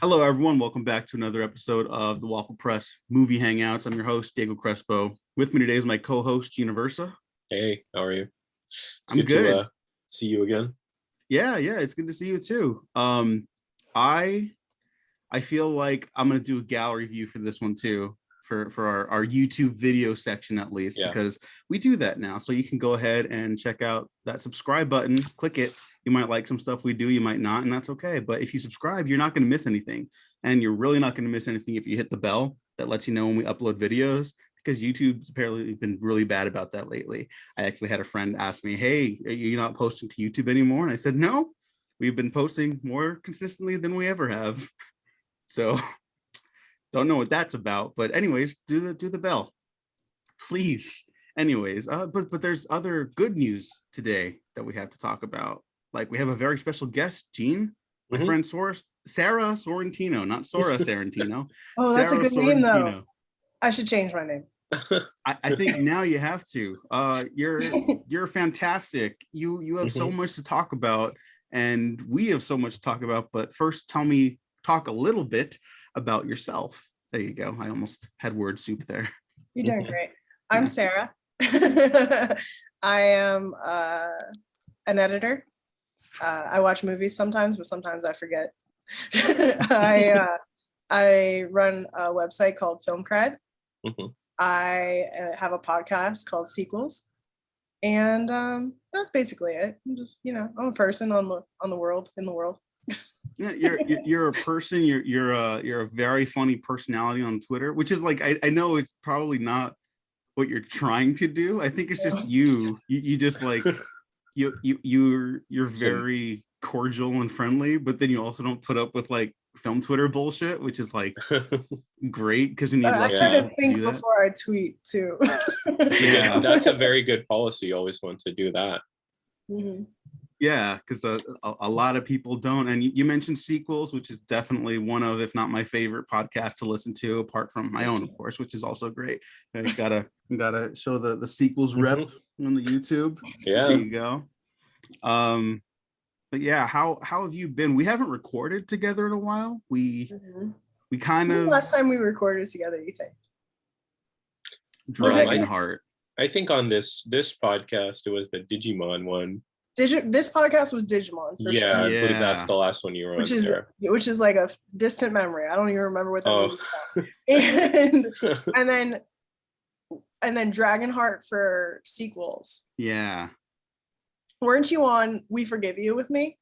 Hello, everyone. Welcome back to another episode of the Waffle Press Movie Hangouts. I'm your host, Diego Crespo. With me today is my co-host, Gina Versa. Hey, how are you? It's I'm good to good. see you again. Yeah, it's good to see you too. I I feel like I'm gonna do a gallery view for this one too, for our YouTube video section at least, Yeah. because we do that now. So you can go ahead and check out that subscribe button, click it. You might like some stuff we do, you might not, and that's okay. But if you subscribe, you're not going to miss anything. And you're really not going to miss anything if you hit the bell that lets you know when we upload videos, because YouTube's apparently been really bad about that lately. I actually had a friend ask me, "Hey, are you not posting to YouTube anymore?" And I said, "No, we've been posting more consistently than we ever have." So don't know what that's about. But anyways, do the bell, please. Anyways, but there's other good news today that we have to talk about. Like, we have a very special guest, Gene, my Mhm. friend Sarah Sorrentino, not Sora Sorrentino, Oh, that's a Sarah good name, though. Sorrentino. I should change my name. I think now you have to. You're fantastic. You have so Mhm. much to talk about, and we have so much to talk about. But first, talk a little bit about yourself. There you go. I almost had word soup there. You're doing great. I'm Yeah. Sarah. I am an editor. I watch movies sometimes, but sometimes I forget. I run a website called Film Cred. Mhm. I have a podcast called Sequels, and that's basically it. I'm just, I'm a person on the world, in the world. Yeah, you're a person. You're a very funny personality on Twitter, which is like, I know it's probably not what you're trying to do. I think it's just you just like you're So, very cordial and friendly, but then you also don't put up with like film Twitter bullshit, which is like great because you need I less try people to to think do that. before I tweet too. Yeah. that's a very good policy. You always want to do that. Mhm. Yeah, because a lot of people don't. And you mentioned Sequels, which is definitely one of, if not my favorite podcast to listen to, apart from my own, of course, which is also great. I gotta show the Sequels rep on the YouTube. Yeah. There you go. But yeah, how have you been? We haven't recorded together in a while. We kind When was of the last time we recorded together, you think? Dragon Heart. I think on this podcast it was the Digimon one. This podcast was Digimon for sure. I believe that's Yeah. the last one you were on, Sarah. Which is like a distant memory. I don't even remember what that movie Oh. was about. and then Dragonheart for Sequels. Yeah. Weren't you on We Forgive You with me?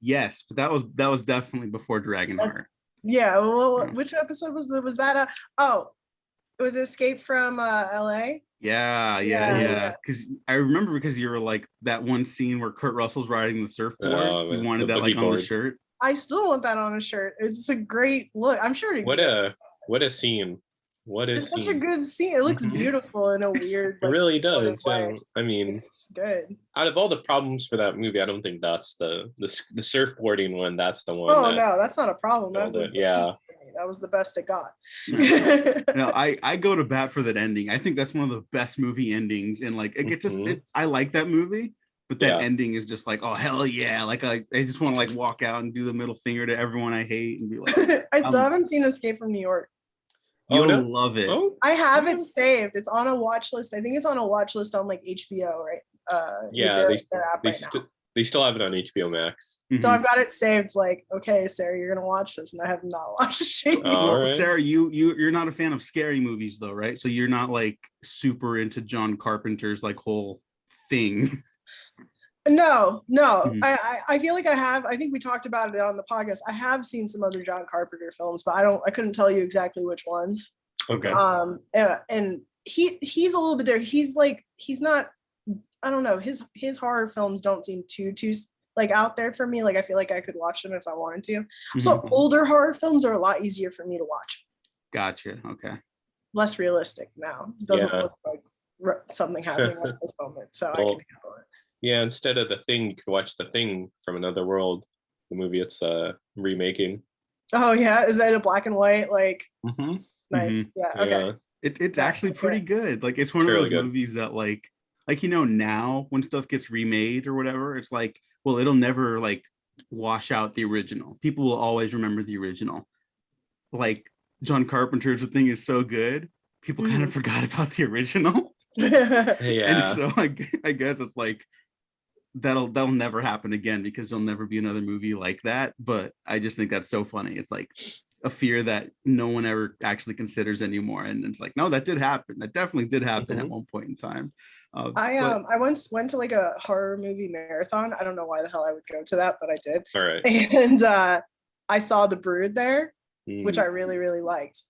Yes, but that was definitely before Dragonheart. Yeah. Well, which episode was that? It was Escape from LA. Yeah. Because I remember, because you were like that one scene where Kurt Russell's riding the surfboard. You wanted that like on the shirt. I still want that on a shirt. It's a great look. I'm sure it exists. What a scene. It's such a good scene. It looks beautiful in a weird. It really does. Way. I mean, it's good. Out of all the problems for that movie, I don't think that's the surfboarding one. That's the one. Oh no, that's not a problem. That was the best it got. No, I go to bat for that ending. I think that's one of the best movie endings, and like I like that movie, but that ending is just like, oh hell yeah! Like I just want to like walk out and do the middle finger to everyone I hate and be like, I still haven't seen Escape from New York. You'll love it. Oh, I have it saved. It's on a watch list. I think it's on a watch list on like HBO, right? They still have it on HBO Max. So I've got it saved. Like, okay, Sarah, you're gonna watch this, and I have not watched it. Well, right. Sarah, you're not a fan of scary movies, though, right? So you're not like super into John Carpenter's like whole thing. No. I feel like I have. I think we talked about it on the podcast. I have seen some other John Carpenter films, but I couldn't tell you exactly which ones. Okay. And he's a little bit different. He's not. I don't know. His horror films don't seem too like out there for me. Like I feel like I could watch them if I wanted to. So older horror films are a lot easier for me to watch. Gotcha. Okay. Less realistic now. It doesn't look like something happening at this moment, so I can handle it. Yeah, instead of The Thing, you could watch The Thing from Another World, the movie it's remaking. Oh yeah, is that a black and white? Like nice. Yeah. Okay. Yeah. It's actually pretty good. Like it's one of those movies that like now when stuff gets remade or whatever, it's like, well, it'll never like wash out the original. People will always remember the original. Like John Carpenter's thing is so good, people kind of forgot about the original. And so I guess it's like that'll never happen again because there'll never be another movie like that. But I just think that's so funny. It's like a fear that no one ever actually considers anymore. And it's like, no, that did happen. That definitely did happen at one point in time. I once went to like a horror movie marathon. I don't know why the hell I would go to that, but I did. All right. And I saw The Brood there, which I really, really liked.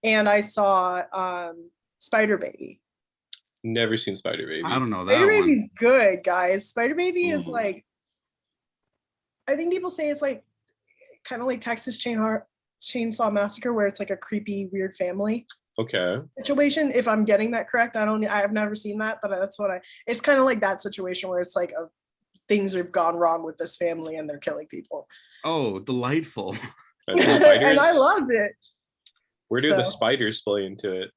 And I saw Spider Baby. Never seen Spider Baby. I don't know that Spider one. Baby's good, guys. Spider Baby is like, I think people say it's like kind of like Texas Chainsaw Massacre, where it's like a creepy, weird family situation. If I'm getting that correct, I've never seen that, but that's what it's kind of like that situation where it's like things have gone wrong with this family and they're killing people. Oh, delightful. And I loved it. Where do the spiders play into it?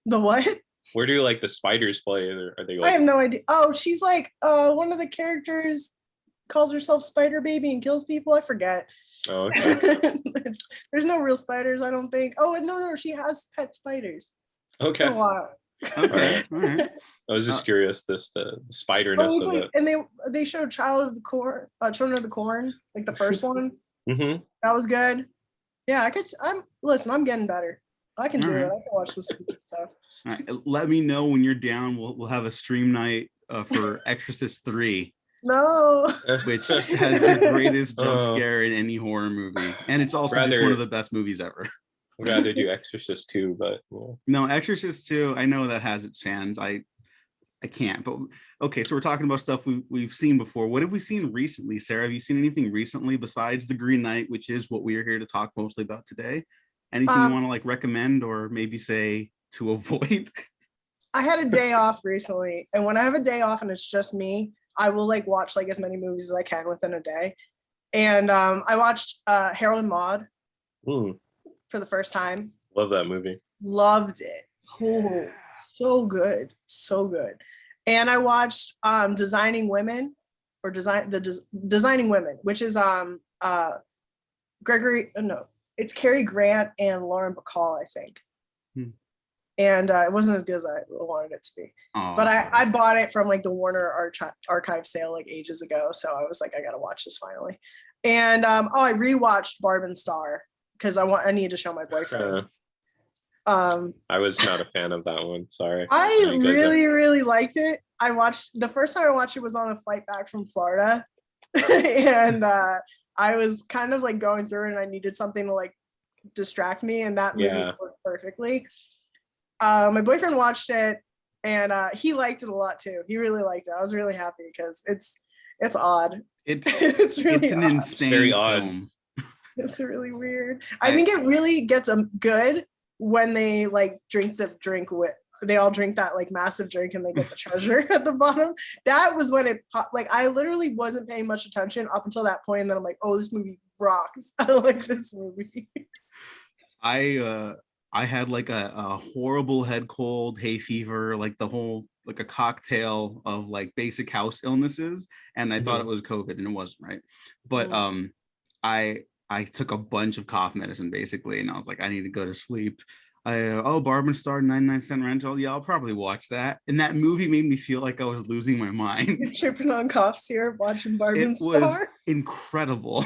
The what? Where do like the spiders play? Are they like... I have no idea. Oh, she's like one of the characters calls herself Spider Baby and kills people. I forget. Oh, okay. There's no real spiders, I don't think. Oh, no, she has pet spiders. Okay. It's been a while. Okay. All right. I was just curious, the spiderness of it. And they showed Children of the Corn, like the first one. Mm-hmm. That was good. Yeah, I'm getting better. I can do it. I can watch this stuff. All right. Let me know when you're down. We'll have a stream night for Exorcist 3. No. Which has the greatest jump scare in any horror movie. And it's also just one of the best movies ever. I'd rather do Exorcist 2, but no, Exorcist 2, I know that has its fans. I can't, but okay, so we're talking about stuff we've seen before. What have we seen recently, Sarah? Have you seen anything recently besides The Green Knight, which is what we are here to talk mostly about today? Anything you want to like recommend or maybe say to avoid? I had a day off recently, and when I have a day off and it's just me, I will like watch like as many movies as I can within a day. And I watched Harold and Maude for the first time. Love that movie. Loved it. Oh, so good. And I watched Designing Women, Designing Women, which is it's Cary Grant and Lauren Bacall, I think. And it wasn't as good as I wanted it to be. But I bought it from like the Warner archive sale like ages ago. So I was like, I gotta watch this finally. And I rewatched Barb and Star because I need to show my boyfriend. I was not a fan of that one. Sorry. I really liked it. The first time I watched it was on a flight back from Florida. And I was kind of like going through it and I needed something to like distract me, and that movie worked perfectly. My boyfriend watched it and he liked it a lot too. He really liked it. I was really happy because it's odd. It's really an odd. insane very film. It's really weird. I think it really gets good when they like they all drink that like massive drink and they get the treasure at the bottom. That was when it popped. Like I literally wasn't paying much attention up until that point, and then I'm like, oh, this movie rocks. I like this movie. I had like a horrible head cold, hay fever, like the whole like a cocktail of like basic house illnesses, and I thought it was COVID, and it wasn't, right? But I took a bunch of cough medicine basically, and I was like, I need to go to sleep. Barb and Star 99-cent rental. Yeah, I'll probably watch that. And that movie made me feel like I was losing my mind. He's tripping on cough syrup watching Barb and Star. It was incredible.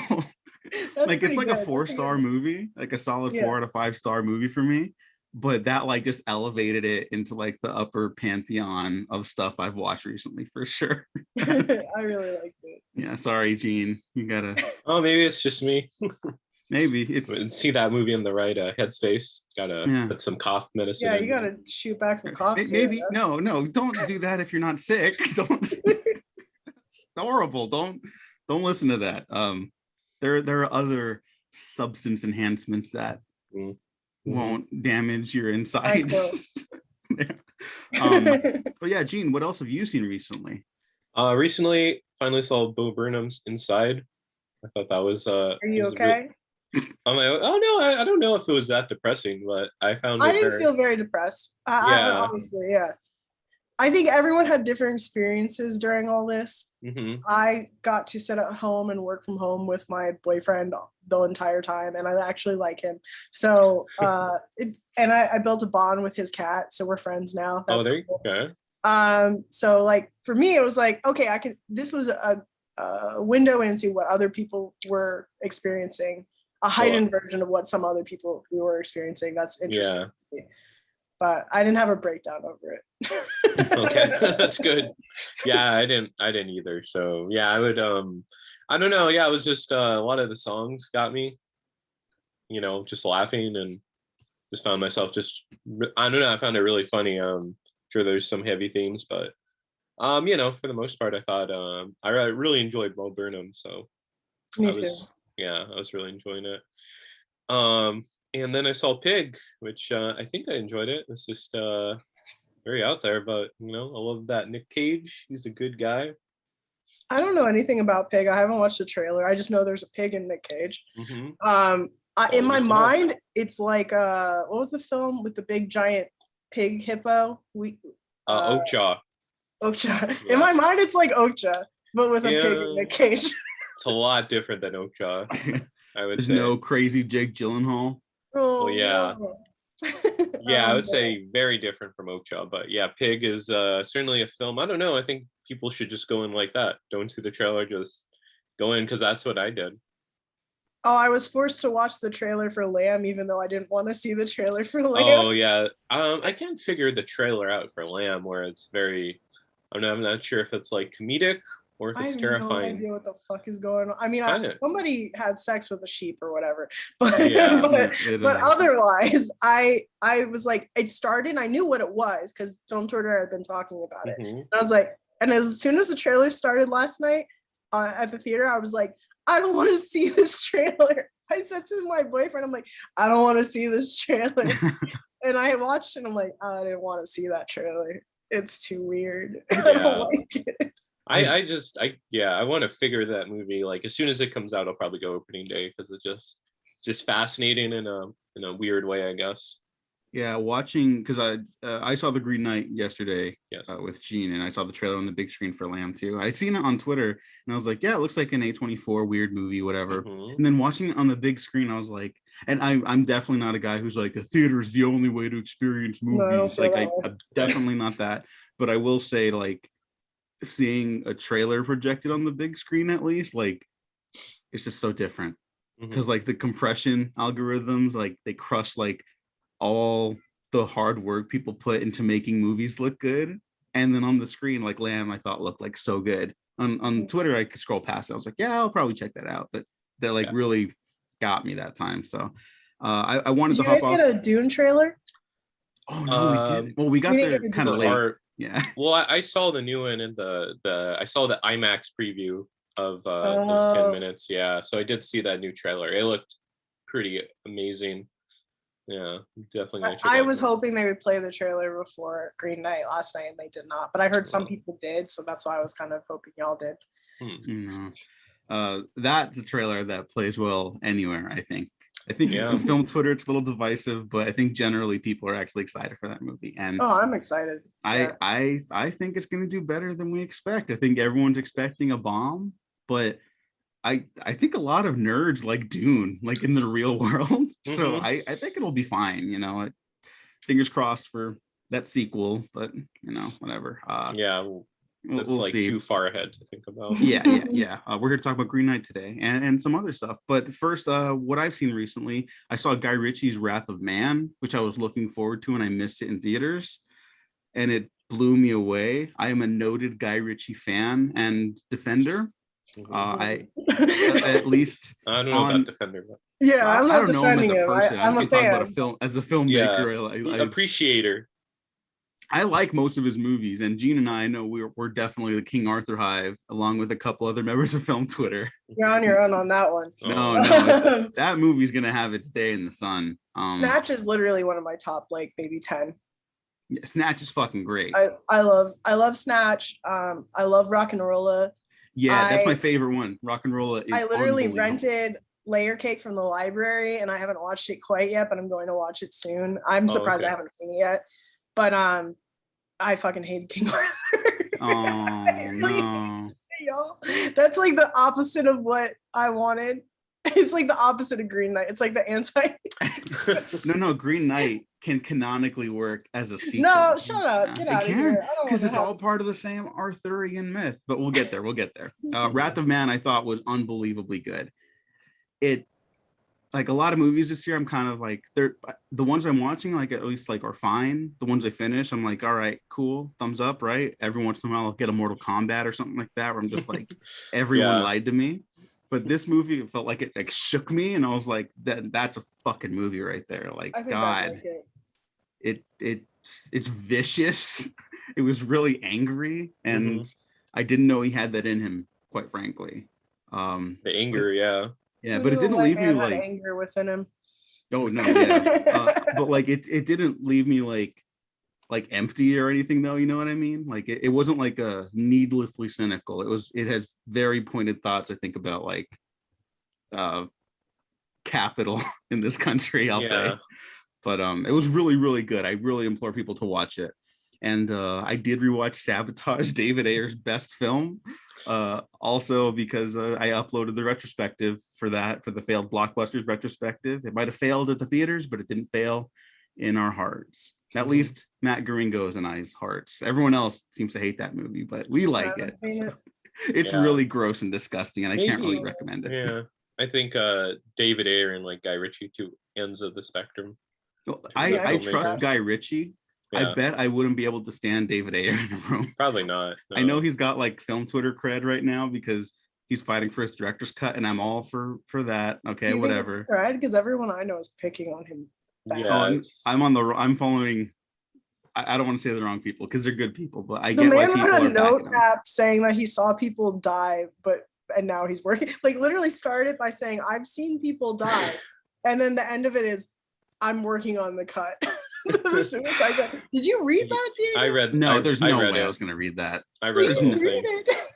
Like it's like a 4-star movie, like a solid 4 out of 5-star movie for me. But that like just elevated it into like the upper pantheon of stuff I've watched recently for sure. I really liked it. Yeah, sorry, Gene. You gotta. Oh, maybe it's just me. Maybe it's see that movie in the right headspace. Gotta put some cough medicine. Yeah, you gotta shoot back some cough. Maybe no, don't do that if you're not sick. Don't. It's horrible. Don't listen to that. There are other substance enhancements that won't damage your insides. But yeah, Gene, what else have you seen recently? Recently, finally saw Bo Burnham's Inside. I thought that was. Are you okay? I'm like, oh no, I don't know if it was that depressing, but I found. I didn't feel very depressed. Obviously, yeah. I think everyone had different experiences during all this. Mm-hmm. I got to sit at home and work from home with my boyfriend the entire time, and I actually like him. So, I built a bond with his cat, so we're friends now. That's There cool. you So like for me, it was like, okay, I could. This was a window into what other people were experiencing, a heightened version of what some other people who were experiencing. That's interesting Yeah. to see. But I didn't have a breakdown over it. Okay, that's good. Yeah, I didn't either. So yeah, I would I don't know. Yeah, it was just a lot of the songs got me, just laughing, and just found myself I don't know, I found it really funny. Sure there's some heavy themes, but for the most part I thought I really enjoyed Bo Burnham, so Me I too. was I was really enjoying it. And then I saw Pig, which I think I enjoyed it. It's just very out there, but I love that Nick Cage. He's a good guy. I don't know anything about Pig. I haven't watched the trailer. I just know there's a pig in Nick Cage. Mm-hmm. In my mind, it's like what was the film with the big giant pig hippo? Oakjaw. Oakjaw. Yeah. In my mind, it's like Oakjaw, but with a pig in Nick Cage. It's a lot different than Oakjaw, I would There's say. no crazy Jake Gyllenhaal. Oh, well, yeah. No. Yeah, I would say very different from Oakjaw, but yeah, Pig is certainly a film. I don't know. I think people should just go in like that. Don't see the trailer, just go in, because that's what I did. Oh, I was forced to watch the trailer for Lamb, even though I didn't want to see the trailer for Lamb. Oh yeah, I can't figure the trailer out for Lamb, where it's very. I'm not sure if it's like comedic or if it's terrifying. I have no idea what the fuck is going on. I mean, somebody had sex with a sheep or whatever, but yeah, but otherwise, I was like, it started. I knew what it was because Film Twitter had been talking about it. Mm-hmm. And I was like, and as soon as the trailer started last night at the theater, I was like, I don't want to see this trailer. I said to my boyfriend, I'm like, I don't want to see this trailer. And I watched it and I'm like, oh, I didn't want to see that trailer. It's too weird. Yeah. I don't like it. I want to figure that movie, like as soon as it comes out, I'll probably go opening day, because it's just fascinating in a weird way, I guess. Yeah, watching, because I saw The Green Knight yesterday. Yes. With Gene, and I saw the trailer on the big screen for Lamb too. I'd seen it on Twitter and I was like, yeah, it looks like an A24 weird movie, whatever. Mm-hmm. And then watching it on the big screen, I was like, and I'm definitely not a guy who's like, the theater is the only way to experience movies. No, I'm definitely not that. But I will say, like, seeing a trailer projected on the big screen, at least, like, it's just so different. Because like the compression algorithms, like they crush like all the hard work people put into making movies look good, and then on the screen, like Lamb, I thought looked like so good. On Twitter, I could scroll past it. I was like, yeah, I'll probably check that out. But that like really got me that time. So I wanted to hop off. You guys get a Dune trailer? Oh no, we didn't. Well, we got there kind of late. Yeah. Well, I saw the new one in I saw the IMAX preview of those 10 minutes. Yeah, so I did see that new trailer. It looked pretty amazing. Yeah, definitely. I was hoping they would play the trailer before Green Knight last night, and they did not. But I heard some people did, so that's why I was kind of hoping y'all did. That's a trailer that plays well anywhere, I think. On film Twitter, it's a little divisive, but I think generally people are actually excited for that movie. And I'm excited. I think it's going to do better than we expect. I think everyone's expecting a bomb, but I think a lot of nerds like Dune, like in the real world. So I think it'll be fine. Fingers crossed for that sequel, but whatever. That's we'll like see. Too far ahead to think about. Yeah. We're here to talk about Green Knight today and some other stuff. But first, what I've seen recently, I saw Guy Ritchie's Wrath of Man, which I was looking forward to, and I missed it in theaters, and it blew me away. I am a noted Guy Ritchie fan and defender. I at least I don't know about defender, but I'm not I don't know him as a person. I'm I can talk about a film as a filmmaker. Appreciator. I like most of his movies, and Gene and I know we're definitely the King Arthur hive, along with a couple other members of Film Twitter. You're on your own on that one. No, that movie's gonna have its day in the sun. Snatch is literally one of my top, like maybe 10. Yeah, Snatch is fucking great. I love Snatch. I love Rock and Rolla. Yeah, that's my favorite one. Rock and Rolla is. I literally rented Layer Cake from the library, and I haven't watched it quite yet, but I'm going to watch it soon. I'm surprised I haven't seen it yet. But I fucking hated King Arthur. Oh no. Y'all. That's like the opposite of what I wanted. It's like the opposite of Green Knight. It's like the anti. No, Green Knight can canonically work as a sequel. No, shut up. Get It out of can, here. I don't because want it's to all have. part of the same Arthurian myth. But we'll get there. Wrath of Man, I thought, was unbelievably good. It, like a lot of movies this year, I'm kind of like, they're the ones I'm watching, like at least like are fine. The ones I finish, I'm like, all right, cool, thumbs up, right? Every once in a while I'll get a Mortal Kombat or something like that, where I'm just like, everyone Yeah. lied to me. But this movie, it felt like it like shook me, and I was like, that's a fucking movie right there. Like, I think God, like it. it's vicious. It was really angry, and Mhm. I didn't know he had that in him, quite frankly. The anger, yeah. Yeah, Who but it knew a didn't white leave me man had like, anger within him. oh no, yeah. But like it didn't leave me like empty or anything though, you know what I mean? Like it wasn't like a needlessly cynical. It has very pointed thoughts, I think, about like capital in this country, I'll say. Yeah. But it was really, really good. I really implore people to watch it. And I did rewatch Sabotage, David Ayer's best film. Also because I uploaded the retrospective for the failed blockbusters retrospective. It might have failed at the theaters, but it didn't fail in our hearts. At least Matt Gringo's and I's hearts. Everyone else seems to hate that movie, but we like it. So it's Yeah. really gross and disgusting, and I can't really Maybe- recommend it. Yeah. I think David Ayer and like Guy Ritchie, two ends of the spectrum. Well, Yeah, I filmmakers. trust Guy Ritchie. I Yeah. bet I wouldn't be able to stand David Ayer in a room. Probably not. I know he's got like film Twitter cred right now because he's fighting for his director's cut, and I'm all for that. Okay, Do you whatever. think it's cried? Because everyone I know is picking on him. bad. Yeah. I'm following. I don't want to say the wrong people because they're good people, but I The get why man people had are a note backing him. app saying that he saw people die, and now he's working. Like literally started by saying, "I've seen people die," and then the end of it is, "I'm working on the cut." As soon as I got, did you read that, Diego? I read. No, there's I no read way I it. was going to read that. I read the Please whole read thing. it. Just,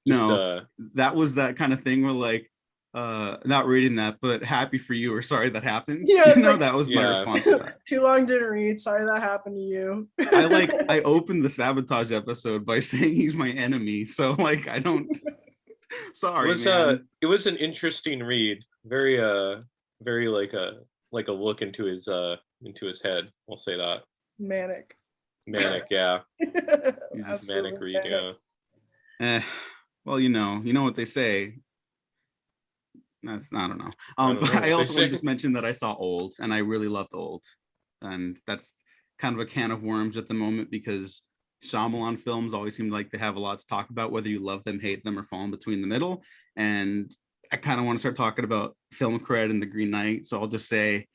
No, that was that kind of thing where like, not reading that, but happy for you or sorry that happened. Yeah, it's like- that was my Yeah. response to that. Too long didn't read. Sorry that happened to you. I opened the Sabotage episode by saying he's my enemy, so like I don't. Sorry, man. It was an interesting read. Very very like a look into his head. I'll say that. Manic. Manic, yeah. Absolutely Manic read, yeah. Well, you know what they say. I don't know. don't But know I what also they want to say. just mention that I saw Old, and I really loved Old, and that's kind of a can of worms at the moment because Shyamalan films always seem like they have a lot to talk about, whether you love them, hate them, or fall in between the middle. And I kind of want to start talking about film cred and The Green Knight. So I'll just say,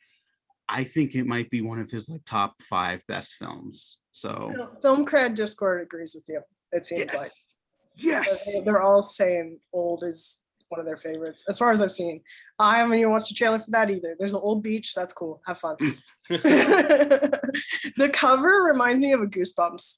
I think it might be one of his like top 5 best films. So Film cred Discord agrees with you. It seems yes. like Yes. they're all saying Old is one of their favorites, as far as I've seen. I haven't even watched the trailer for that either. There's an old beach. That's cool. Have fun. The cover reminds me of a Goosebumps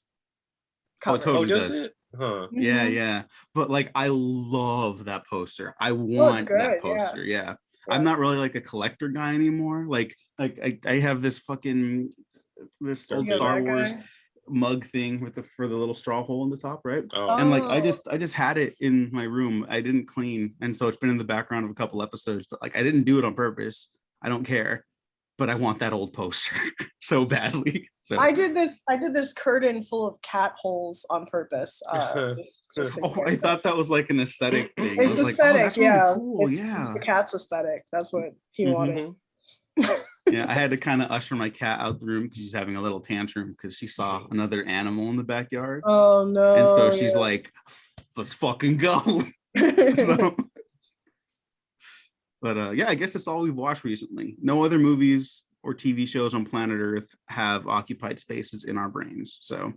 cover. totally does does. it? Huh. Yeah, Mhm. yeah. But like I love that poster. I it's want good, that yeah. poster. Yeah. Yeah. I'm not really like a collector guy anymore. Like I have this fucking this old You got Star that Wars guy? mug thing with for the little straw hole in the top, right? Oh. And like I Oh. just had it in my room. I didn't clean, and so it's been in the background of a couple episodes, but like I didn't do it on purpose. I don't care. But I want that old poster so badly. So I did this curtain full of cat holes on purpose. Just in oh, I case. thought that was like an aesthetic thing. I It's was aesthetic, like, oh, that's yeah. really cool. It's Yeah. the cat's aesthetic. That's what he Mhm. wanted. Yeah, I had to kind of usher my cat out the room because she's having a little tantrum because she saw another animal in the backyard. Oh no. And so she's like, let's fucking go. So, but yeah, I guess that's all we've watched recently. No other movies or TV shows on planet Earth have occupied spaces in our brains. So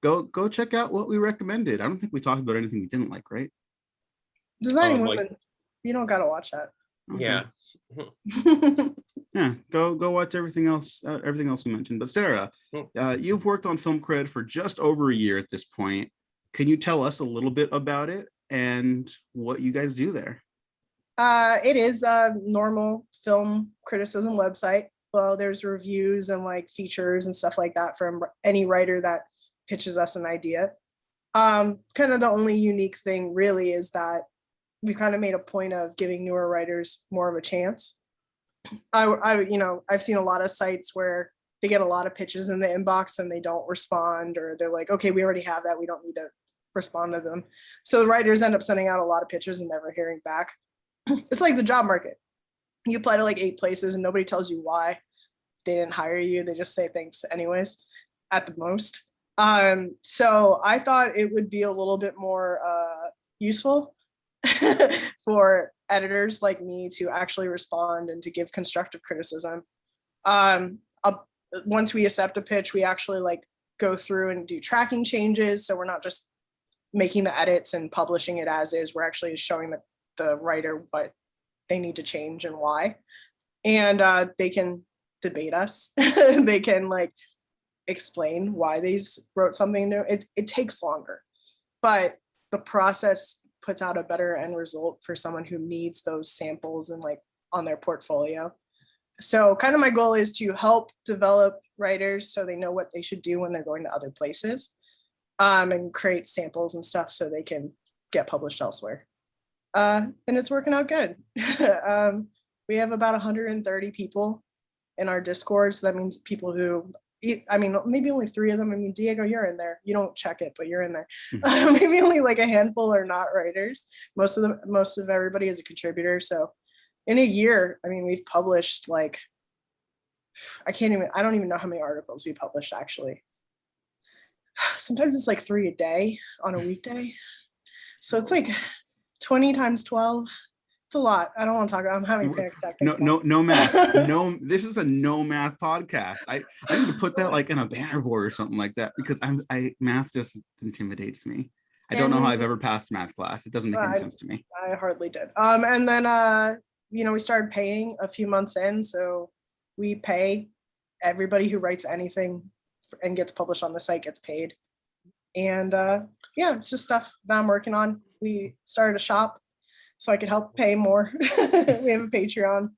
go check out what we recommended. I don't think we talked about anything we didn't like, right? Designing like- Women. You don't gotta watch that. Okay. Yeah. Yeah, go watch everything else we mentioned. But Sarah, you've worked on film cred for just over a year at this point. Can you tell us a little bit about it and what you guys do there? It is a normal film criticism website. Well, there's reviews and like features and stuff like that from any writer that pitches us an idea. Kind of the only unique thing really is that we kind of made a point of giving newer writers more of a chance. I've seen a lot of sites where they get a lot of pitches in the inbox and they don't respond, or they're like, okay, we already have that, we don't need to respond to them. So the writers end up sending out a lot of pitches and never hearing back. It's like the job market. You apply to like 8 places and nobody tells you why they didn't hire you. They just say thanks anyways, at the most. So I thought it would be a little bit more useful for editors like me to actually respond and to give constructive criticism. Once we accept a pitch, we actually like go through and do tracking changes. So we're not just making the edits and publishing it as is. We're actually showing the writer what they need to change and why. And they can debate us. They can like explain why they wrote something new. It takes longer, but the process puts out a better end result for someone who needs those samples and like on their portfolio. So kind of my goal is to help develop writers so they know what they should do when they're going to other places, and create samples and stuff so they can get published elsewhere. And it's working out good. We have about 130 people in our Discord. So that means people who, I mean, maybe only 3 of them. I mean, Diego, you're in there. You don't check it, but you're in there. Maybe only like a handful are not writers. Most of everybody is a contributor. So in a year, I mean, we've published like, I don't even know how many articles we published actually. Sometimes it's like 3 a day on a weekday. So it's like 20 times 12. It's a lot. I don't want to talk about. I'm having panic attack. No math. No, this is a no math podcast. I need to put that like in a banner board or something like that, because math just intimidates me. I don't know how I've ever passed math class. It doesn't make any sense to me. I hardly did. And then we started paying a few months in, so we pay everybody who writes anything and gets published on the site gets paid. And yeah, it's just stuff that I'm working on. We started a shop so I could help pay more. We have a Patreon,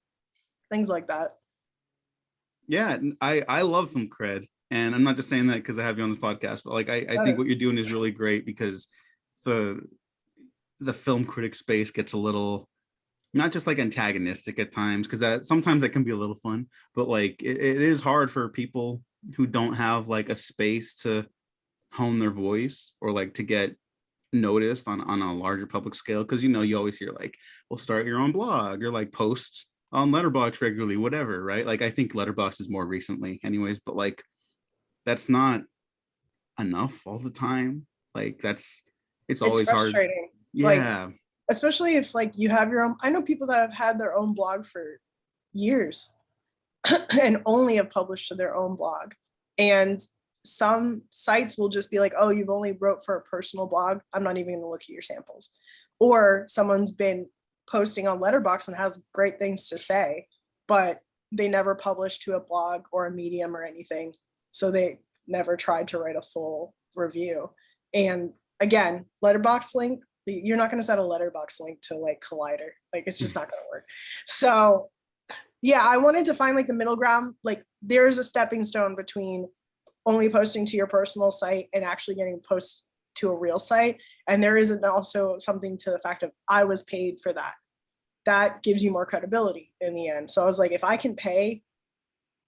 things like that. Yeah, I love Film Cred, and I'm not just saying that because I have you on this podcast, but like I think what you're doing is really great, because the film critic space gets a little, not just like antagonistic at times, because sometimes that can be a little fun, but like it is hard for people who don't have like a space to hone their voice or like to get noticed on a larger public scale, because you always hear like, well, start your own blog or like post on Letterboxd regularly, whatever, right? Like I think Letterboxd is more recently anyways, but like that's not enough all the time. Like it's always frustrating. Hard. Yeah. Like, especially if like you have your own, I know people that have had their own blog for years and only have published to their own blog. And some sites will just be like, oh, you've only wrote for a personal blog, I'm not even going to look at your samples. Or someone's been posting on Letterboxd and has great things to say, but they never published to a blog or a Medium or anything, so they never tried to write a full review. And again, Letterboxd link, you're not going to set a Letterboxd link to like Collider, like it's just not going to work. So yeah, I wanted to find like the middle ground. Like there's a stepping stone between only posting to your personal site and actually getting posts to a real site. And there is also something to the fact of I was paid for that. That gives you more credibility in the end. So I was like, if I can pay,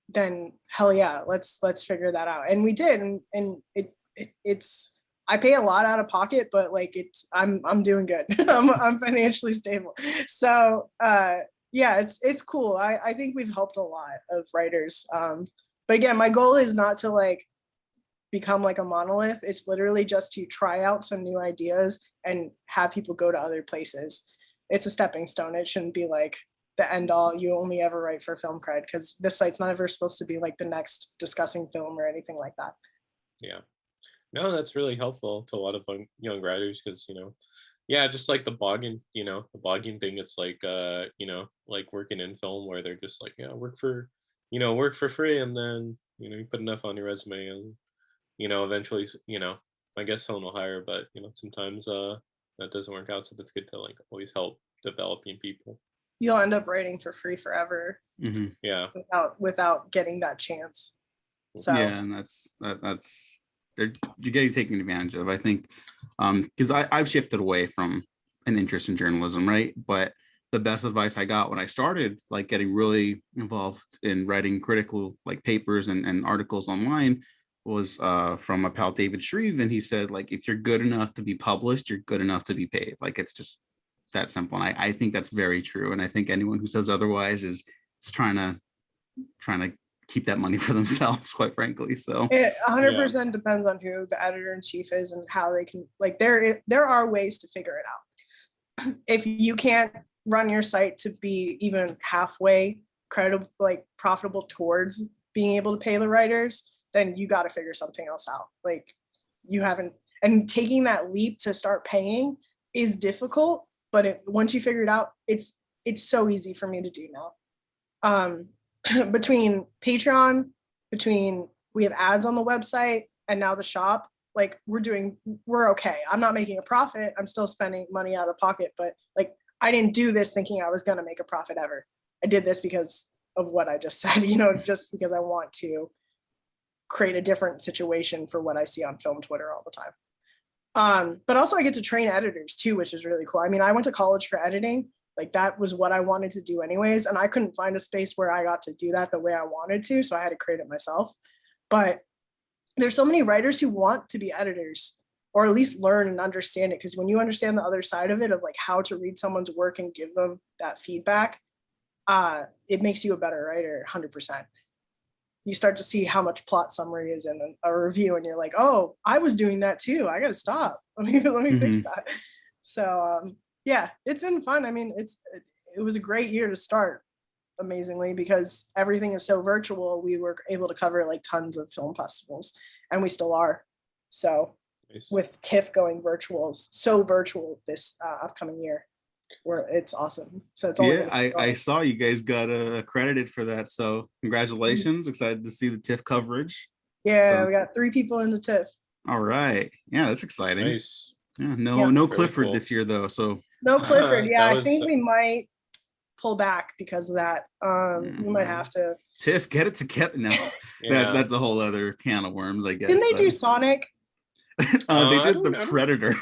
then hell yeah, let's figure that out. And we did. And it's, I pay a lot out of pocket, but like I'm doing good. I'm financially stable. So yeah, it's cool. I think we've helped a lot of writers. But again, my goal is not to like become like a monolith. It's literally just to try out some new ideas and have people go to other places. It's a stepping stone. It shouldn't be like the end all. You only ever write for Film Cred, because this site's not ever supposed to be like the next discussing film or anything like that. Yeah. No, that's really helpful to a lot of young writers, because yeah, just like the blogging thing, it's like like working in film, where they're just like, yeah, work for free, and then you put enough on your resume, and eventually I guess someone will hire, but sometimes that doesn't work out. So that's good to like always help developing people. You'll end up writing for free forever. Mm-hmm. Yeah, without getting that chance. So yeah, and that's you're getting taken advantage of. I think because I've shifted away from an interest in journalism, right? But the best advice I got when I started like getting really involved in writing critical like papers and articles online was from my pal David Shreve, and he said like if you're good enough to be published, you're good enough to be paid. Like it's just that simple. And I think that's very true. And I think anyone who says otherwise is trying to keep that money for themselves, quite frankly. So it 100% depends on who the editor in chief is and how they can, like, there are ways to figure it out. If you can't run your site to be even halfway credible, like profitable towards being able to pay the writers, then you got to figure something else out. Like you haven't, and taking that leap to start paying is difficult, but once you figure it out, it's so easy for me to do now. Between Patreon, we have ads on the website and now the shop, like we're okay. I'm not making a profit. I'm still spending money out of pocket, but like I didn't do this thinking I was going to make a profit ever. I did this because of what I just said, just because I want to create a different situation for what I see on film Twitter all the time. But also I get to train editors too, which is really cool. I mean, I went to college for editing. Like that was what I wanted to do anyways. And I couldn't find a space where I got to do that the way I wanted to. So I had to create it myself. But there's so many writers who want to be editors or at least learn and understand it. Because when you understand the other side of it, of like how to read someone's work and give them that feedback, it makes you a better writer, 100%. You start to see how much plot summary is in a review and you're like, oh, I was doing that too. I got to stop. Let me fix that. So yeah, it's been fun. I mean, it was a great year to start, amazingly, because everything is so virtual. We were able to cover like tons of film festivals, and we still are. So nice. With TIFF going virtual, so virtual this upcoming year, where it's awesome. So it's I saw you guys got accredited for that. So congratulations! Excited to see the TIFF coverage. Yeah, we got 3 people in the TIFF. All right. Yeah, that's exciting. Nice. Yeah, no Clifford this year though. So no Clifford. Yeah, I think we might pull back because of that. We might have to. TIFF, get it together now. That's a whole other can of worms, I guess. Didn't they do Sonic? They did the Predator.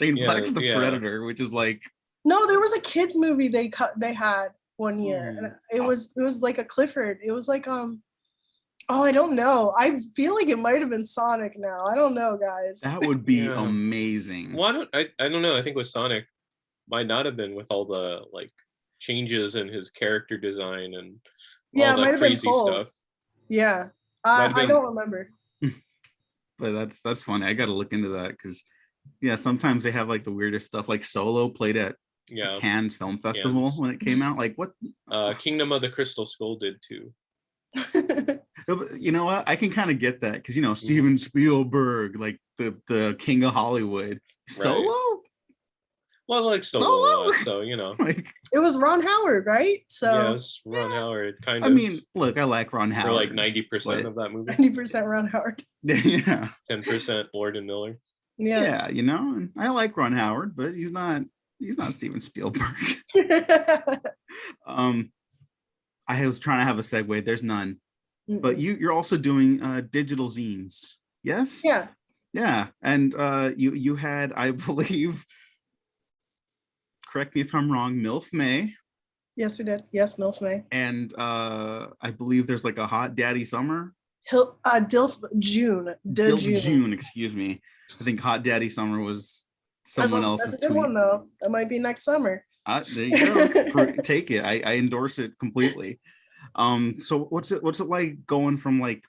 Shane Black's the Predator, which is like. No, there was a kids movie they had one year, and it was like a Clifford. It was like Oh, I don't know. I feel like it might have been Sonic now. I don't know, guys. That would be amazing. Well, I don't know. I think with Sonic, might not have been with all the like changes in his character design and all that crazy stuff. Yeah, I don't remember. But that's funny. I got to look into that because sometimes they have like the weirdest stuff. Like Solo played at the Cannes Film Festival when it came out. Like what? Kingdom of the Crystal Skull did too. You know what? I can kind of get that because Steven Spielberg, like the king of Hollywood. Right. Solo? Well, like Solo. So like it was Ron Howard, right? So yeah, it was Ron Howard. Kind of. I mean, look, I like Ron Howard. For like 90% of that movie. 90% Ron Howard. Yeah. 10% Lord and Miller. Yeah. And I like Ron Howard, but he's not Steven Spielberg. I was trying to have a segue. There's none. Mm-mm. But you're also doing digital zines. Yes? Yeah. Yeah. And you had, I believe, correct me if I'm wrong, MILF May. Yes, we did. Yes, MILF May. And I believe there's like a Hot Daddy Summer. DILF June. DILF June, excuse me. I think Hot Daddy Summer was someone else's tweet. That's a good one, though. That might be next summer. There you go. Take it. I endorse it completely. So what's it like going from like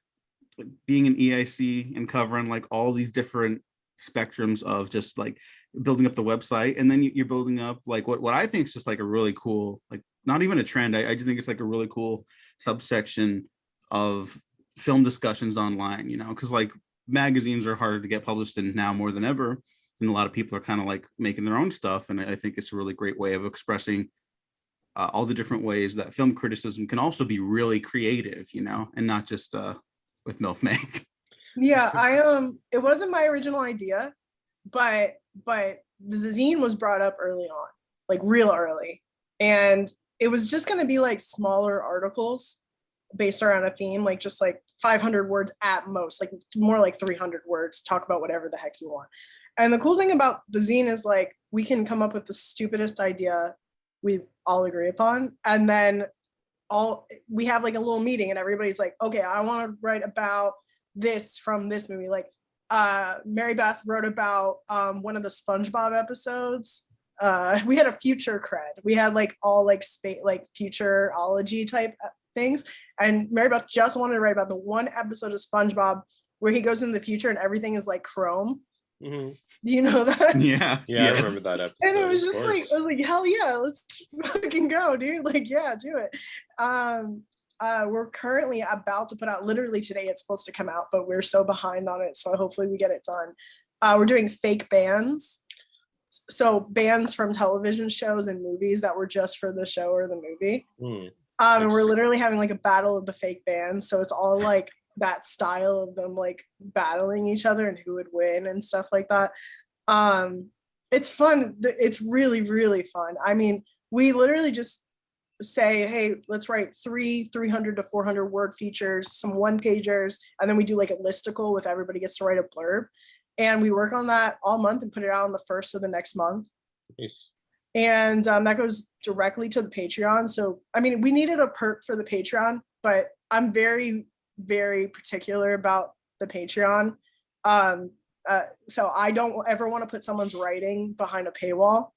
being an EIC and covering like all these different spectrums of just like building up the website, and then you're building up like what I think is just like a really cool, like not even a trend. I just think it's like a really cool subsection of film discussions online, because like magazines are harder to get published in now more than ever. And a lot of people are kind of like making their own stuff. And I think it's a really great way of expressing all the different ways that film criticism can also be really creative, and not just with MILF May. Yeah, it wasn't my original idea, but the zine was brought up early on, like real early. And it was just going to be like smaller articles based around a theme, like just like 500 words at most, like more like 300 words, talk about whatever the heck you want. And the cool thing about the zine is like we can come up with the stupidest idea we all agree upon, and then we have like a little meeting and everybody's like, okay, I want to write about this from this movie. Like Mary Beth wrote about one of the SpongeBob episodes. We had a future cred. We had like all like space, like futurology type things. And Mary Beth just wanted to write about the one episode of SpongeBob where he goes in the future and everything is like chrome. Mm-hmm. Do you know that? Yeah. Yeah, I remember that episode. And it was just like, I was like, hell yeah, let's fucking go, dude. Like, yeah, do it. We're currently about to put out, literally today it's supposed to come out, but we're so behind on it. So hopefully we get it done. We're doing fake bands. So bands from television shows and movies that were just for the show or the movie. And we're literally having like a battle of the fake bands. So it's all like that style of them like battling each other and who would win and stuff like that. It's fun. It's really, really fun. I mean, we literally just say, hey, let's write 300 to 400 word features, some one pagers, and then we do like a listicle with everybody gets to write a blurb. And we work on that all month and put it out on the first of the next month. Nice. And that goes directly to the Patreon. So, I mean, we needed a perk for the Patreon, but I'm very, very particular about the Patreon. So I don't ever want to put someone's writing behind a paywall,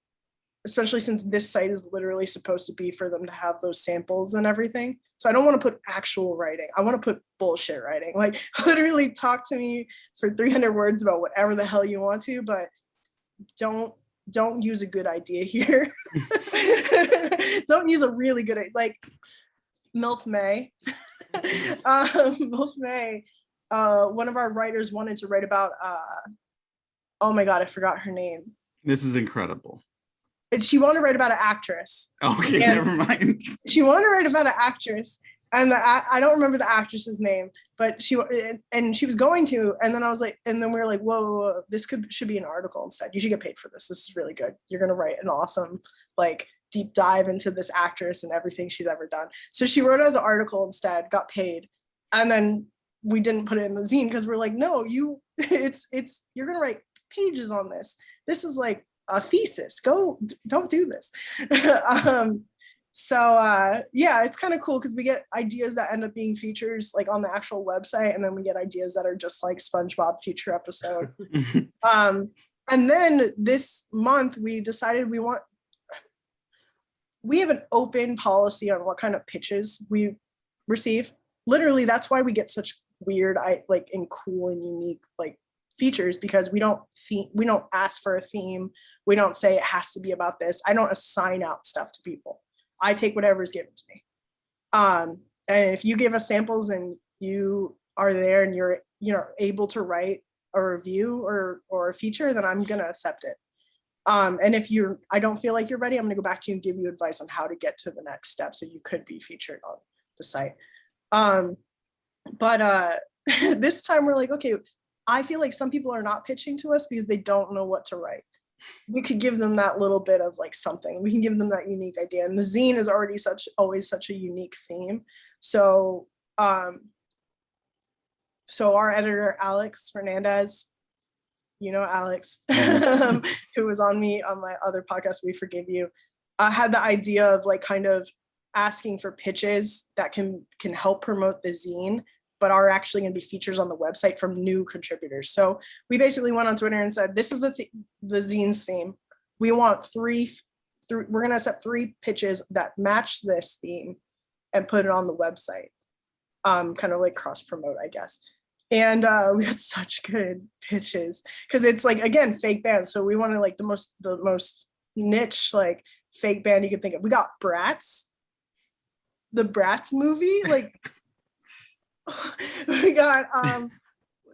especially since this site is literally supposed to be for them to have those samples and everything. So I don't want to put actual writing. I want to put bullshit writing. Like literally talk to me for 300 words about whatever the hell you want to, but don't use a good idea here. Don't use a really good, like MILF May. MILF May, one of our writers wanted to write about, oh my God, I forgot her name. This is incredible. And she wanted to write about an actress. Okay, never mind. She wanted to write about an actress, and I don't remember the actress's name, but she was going to, and then I was like, and then we were like, whoa, this should be an article instead. You should get paid for this. This is really good. You're gonna write an awesome like deep dive into this actress and everything she's ever done. So she wrote it as an article instead, got paid, and then we didn't put it in the zine because we're like, no, you're gonna write pages on this. This is like a thesis. Don't do this. Yeah, it's kind of cool because we get ideas that end up being features like on the actual website, and then we get ideas that are just like SpongeBob future episode. And then this month we decided we have an open policy on what kind of pitches we receive. Literally, that's why we get such weird, and cool and unique like features, because we don't ask for a theme. We don't say it has to be about this. I don't assign out stuff to people. I take whatever is given to me. And if you give us samples and you are there and you're able to write a review or a feature, then I'm gonna accept it. And if I don't feel like you're ready, I'm gonna go back to you and give you advice on how to get to the next step so you could be featured on the site. But this time we're like, okay, I feel like some people are not pitching to us because they don't know what to write. We could give them that little bit of like something. We can give them that unique idea. And the zine is already always such a unique theme. So our editor, Alex Fernandez, Alex, who was on my other podcast, We Forgive You, had the idea of like kind of asking for pitches that can help promote the zine, but are actually going to be features on the website from new contributors. So we basically went on Twitter and said, this is the zine's theme. We want we're going to accept 3 pitches that match this theme and put it on the website. Kind of like cross promote, I guess. And we got such good pitches because it's like, again, fake bands. So we wanted like the most niche, like fake band you could think of. We got Bratz, the Bratz movie, like we got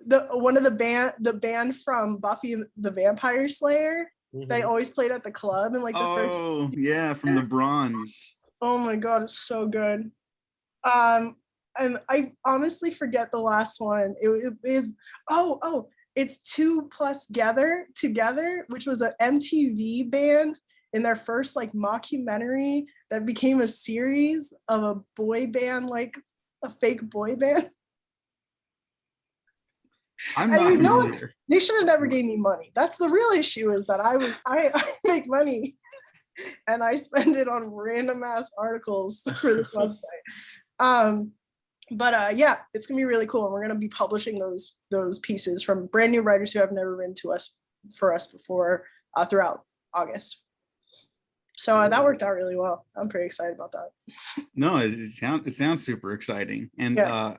the band from Buffy the Vampire Slayer. Mm-hmm. They always played at the club and like the first. Oh yeah, from the Bronze. Oh my God, it's so good. And I honestly forget the last one. It is it's 2+ Together, which was an MTV band in their first like mockumentary that became a series of a boy band like a fake boy band. I'm And not you know what? familiar. They should have never gave me money. That's the real issue, is that I make money and I spend it on random ass articles for this website. But yeah, it's gonna be really cool. And we're gonna be publishing those pieces from brand new writers who have never written to us before throughout August. So that worked out really well. I'm pretty excited about that. No, it sounds super exciting. And Yeah.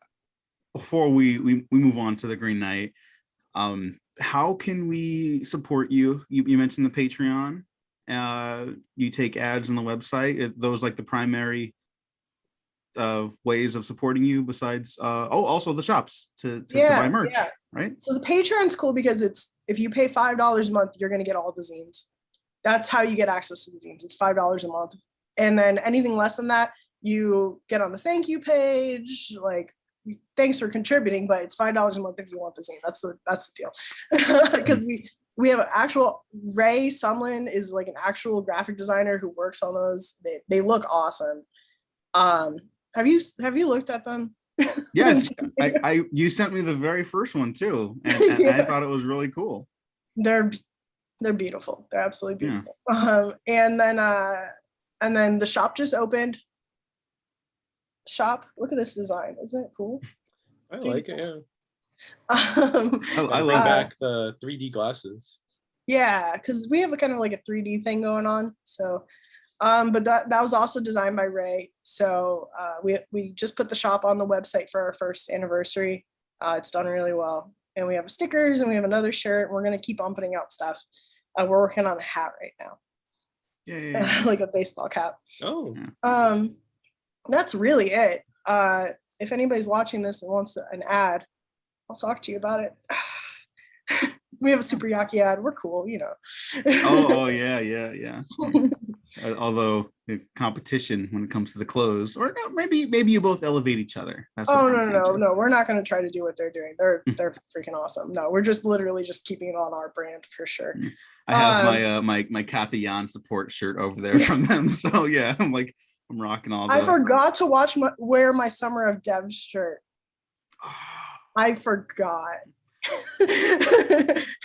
Before we move on to the Green Knight, how can we support you? You mentioned the Patreon. You take ads on the website. Those like the primary ways of supporting you, besides also the shops to buy merch, right? So the Patreon's cool because it's, if you pay $5 a month, you're gonna get all the zines. That's how you get access to the zines. It's $5 a month. And then anything less than that, you get on the thank you page, like, thanks for contributing, but it's $5 a month if you want the zine. That's the deal. Because we have an actual, Ray Sumlin is like an actual graphic designer who works on those. They look awesome. Have you looked at them? Yes, you sent me the very first one too, and Yeah. I thought it was really cool. They're beautiful. They're absolutely beautiful. Yeah. And then the shop just opened. Shop, look at this design. Isn't it cool? I like it. Yeah. I bring love back the 3D glasses. Yeah, because we have a kind of like a 3D thing going on. So, but that was also designed by Ray. So we just put the shop on the website for our first anniversary. It's done really well, and we have stickers and we have another shirt. We're gonna keep on putting out stuff. We're working on a hat right now. Yeah. Like a baseball cap. Oh. That's really it. If anybody's watching this and wants an ad, I'll talk to you about it. We have a Super Yaki ad. We're cool, you know. oh yeah. Although the competition when it comes to the clothes, or no, maybe you both elevate each other. That's no. We're not going to try to do what they're doing. They're freaking awesome. No, we're just literally just keeping it on our brand for sure. I have my Kathy Yan support shirt over there from them. So yeah, I'm rocking all. I forgot to wear my Summer of Dev shirt. I forgot. This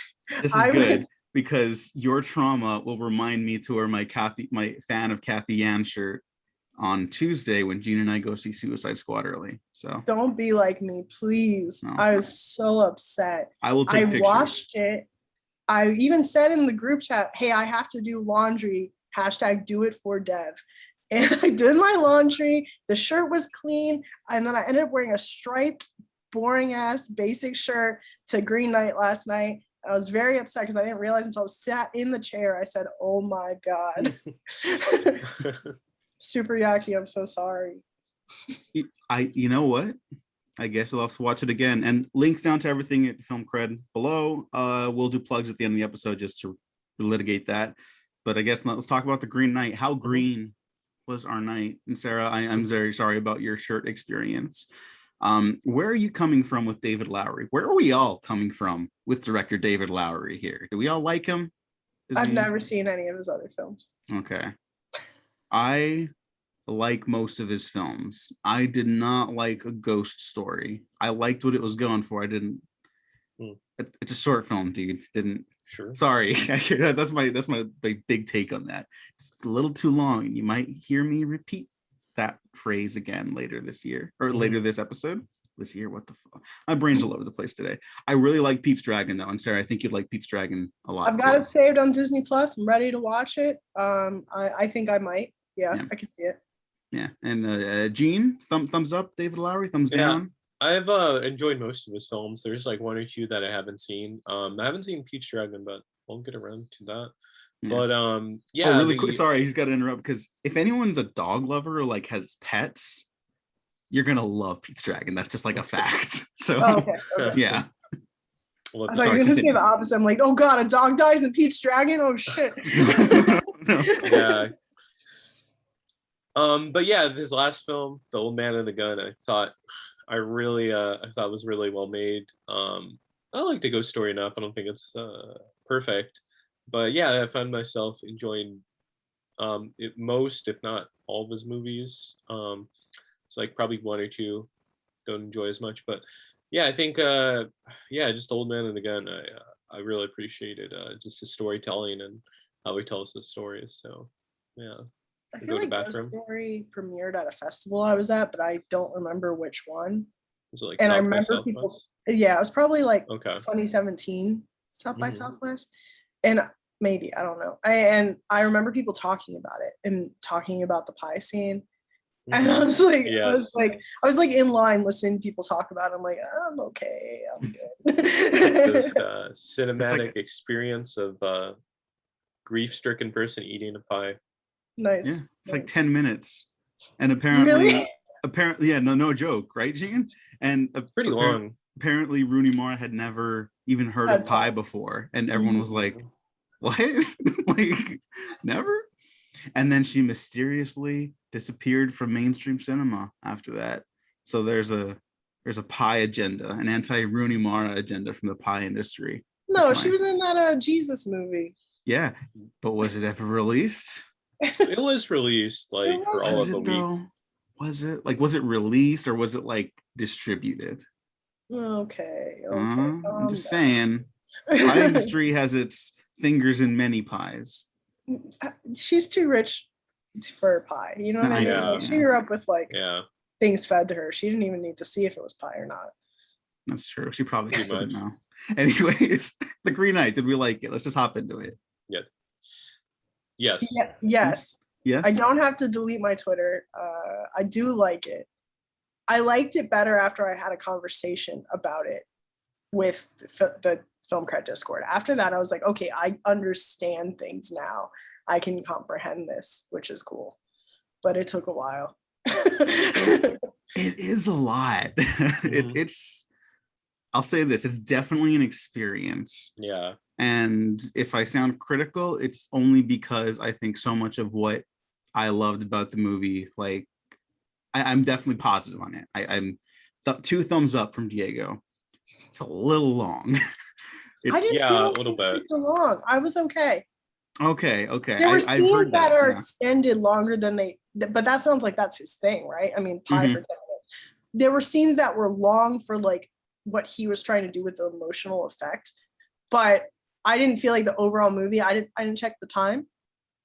is good because your trauma will remind me to wear my fan of Kathy Yan shirt on Tuesday when Gene and I go see Suicide Squad early. So don't be like me, please. No. I was so upset. I will take pictures. I washed it. I even said in the group chat, hey, I have to do laundry, #DoItForDev. And I did my laundry. The shirt was clean. And then I ended up wearing a striped, boring ass basic shirt to Green Knight last night. I was very upset because I didn't realize until I sat in the chair. I said, oh my God. Super Yaki, I'm so sorry. You know what? I guess I'll have to watch it again. And links down to everything at Film Cred below. We'll do plugs at the end of the episode just to litigate that. But I guess let's talk about the Green Knight. How green was our night? And Sarah, I'm very sorry about your shirt experience. Where are you coming from with David Lowery? Where are we all coming from with director David Lowery here? Do we all like him? I've never seen any of his other films. Okay. I like most of his films. I did not like A Ghost Story. I liked what it was going for. I didn't. It's a short film, dude. Didn't. Sure. Sorry. That's my big take on that. It's a little too long. You might hear me repeat that phrase again later this year or later this episode. This year, what the fuck? My brain's all over the place today. I really like Pete's Dragon though, and Sarah, I think you'd like Pete's Dragon a lot. I've got it saved on Disney Plus. I'm ready to watch it. I think I might. Yeah, I can see it. Yeah, and Gene, thumbs up. David Lowery, thumbs down. I've enjoyed most of his films. There's like one or two that I haven't seen. I haven't seen Pete's Dragon, but I'll get around to that. Yeah. But yeah. Oh, really quick. Sorry, he's got to interrupt because if anyone's a dog lover or like has pets, you're gonna love Pete's Dragon. That's just like a fact. So okay. Yeah. Well, I thought you were gonna say the opposite. I'm like, oh god, a dog dies in Pete's Dragon. Oh shit. No. Yeah. But yeah, his last film, The Old Man and the Gun, I thought was really well made. I like The Ghost Story enough. I don't think it's perfect, but yeah, I found myself enjoying most, if not all, of his movies. It's like probably one or two don't enjoy as much. But yeah, I think yeah, just Old Man and the Gun. I really appreciated just his storytelling and how he tells the stories. So yeah. I Go feel to like Ghost bathroom. Story premiered at a festival I was at, but I don't remember which one. Was it like And I South by remember people, Southwest? yeah, it was probably like Okay. 2017 South by Mhm. Southwest. And maybe, I don't know. And I remember people talking about it and talking about the pie scene. And I Mhm. was like, Yes. I was like in line listening to people talk about it. I'm like, I'm okay, I'm good. This cinematic like experience of grief-stricken person eating a pie. Nice. Yeah, it's like nice. 10 minutes. And Really? apparently, yeah, no joke, right, Gene? And Pretty long. apparently Rooney Mara had never even heard of Had pie pie. before. And everyone was like, Mhm. what? Like, never? And then she mysteriously disappeared from mainstream cinema after that. So there's a pie agenda, an anti-Rooney Mara agenda from the pie industry. No, she was in that Jesus movie. Yeah, but was it ever released? It was released like for all Was of a it week. though? Was it released or was it like distributed? Okay. I'm just saying, pie industry has its fingers in many pies. She's too rich for pie. You know what I mean? Yeah. Like, she grew up with like Yeah, things fed to her. She didn't even need to see if it was pie or not. That's true. She probably Pretty just didn't much. know. Anyways, The Green Knight. Did we like it? Let's just hop into it. yes. Yeah, yes. Yes. I don't have to delete my Twitter. I do like it. I liked it better after I had a conversation about it with the Film Cred Discord. After that, I was like, okay, I understand things now. I can comprehend this, which is cool. But it took a while. It is a lot. It's I'll say this, it's definitely an experience. Yeah. And if I sound critical, it's only because I think so much of what I loved about the movie, like I'm definitely positive on it. I'm 2 thumbs up from Diego. It's a little long. I didn't Yeah, feel a little bit. super long. I was okay. Okay. There were I've scenes heard that are yeah. extended longer than but that sounds like that's his thing, right? I mean, pie Mhm. for 10 minutes. There were scenes that were long for like what he was trying to do with the emotional effect, but I didn't feel like the overall movie. I didn't check the time.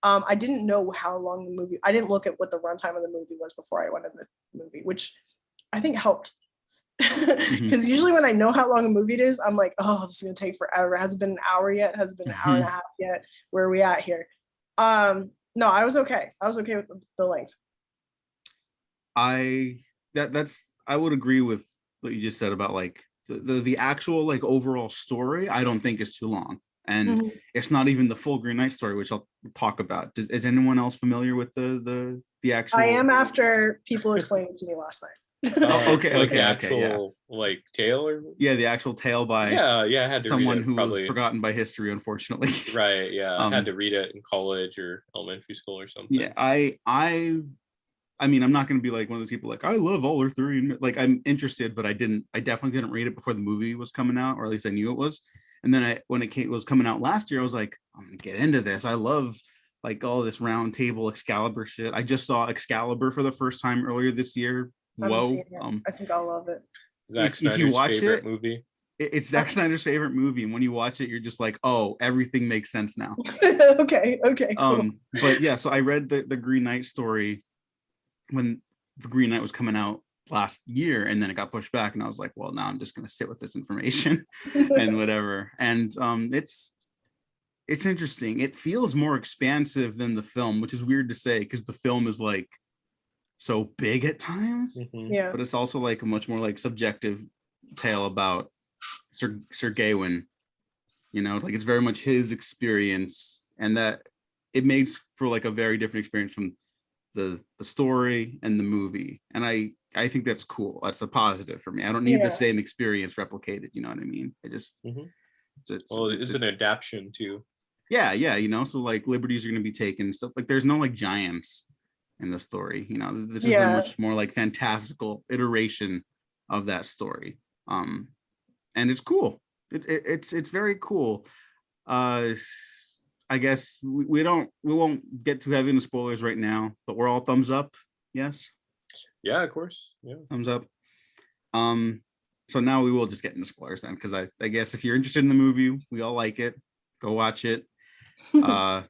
I didn't know how long the movie. I didn't look at what the runtime of the movie was before I went in the movie, which I think helped. Because usually when I know how long a movie it is, I'm like, oh, this is gonna take forever. Has it been an hour yet? Has it been an hour and a half yet? Where are we at here? No, I was okay. I was okay with the length. I would agree with what you just said about like the actual like overall story. I don't think is too long, and it's not even the full Green Knight story, which I'll talk about. Is anyone else familiar with the actual? I am, after people explained it to me last night. The actual like tale or the actual tale by I had to someone read it, who probably. was forgotten by history, unfortunately. Right. Yeah, I had to read it in college or elementary school or something. Yeah, I mean, I'm not going to be like one of those people like I love all three, and like I'm interested, but I definitely didn't read it before the movie was coming out, or at least I knew it was. And then when it was coming out last year, I was like, I'm gonna get into this. I love like all this round table Excalibur shit. I just saw Excalibur for the first time earlier this year. Whoa. I think I'll love it. Zack if you watch favorite movie. It's Zack Snyder's favorite movie, and when you watch it, you're just like, oh, everything makes sense now. Okay, cool. But yeah, so I read the Green Knight story when the Green Knight was coming out last year, and then it got pushed back, and I was like, well, now I'm just gonna sit with this information and whatever. And it's interesting. It feels more expansive than the film, which is weird to say because the film is like so big at times. Yeah, but it's also like a much more like subjective tale about Sir Gawain. You know, like it's very much his experience, and that it made for like a very different experience from the story and the movie. And I think that's cool. That's a positive for me. I don't need the same experience replicated. You know what I mean? I just it's an adaptation too. Yeah, you know, so like liberties are going to be taken and stuff. Like there's no like giants in the story. You know, this is a much more like fantastical iteration of that story. And it's cool. It's very cool. I guess we won't get too heavy into spoilers right now, but we're all thumbs up. Yes. Yeah, of course. Yeah. Thumbs up. So now we will just get into spoilers then, because I guess if you're interested in the movie, we all like it, go watch it.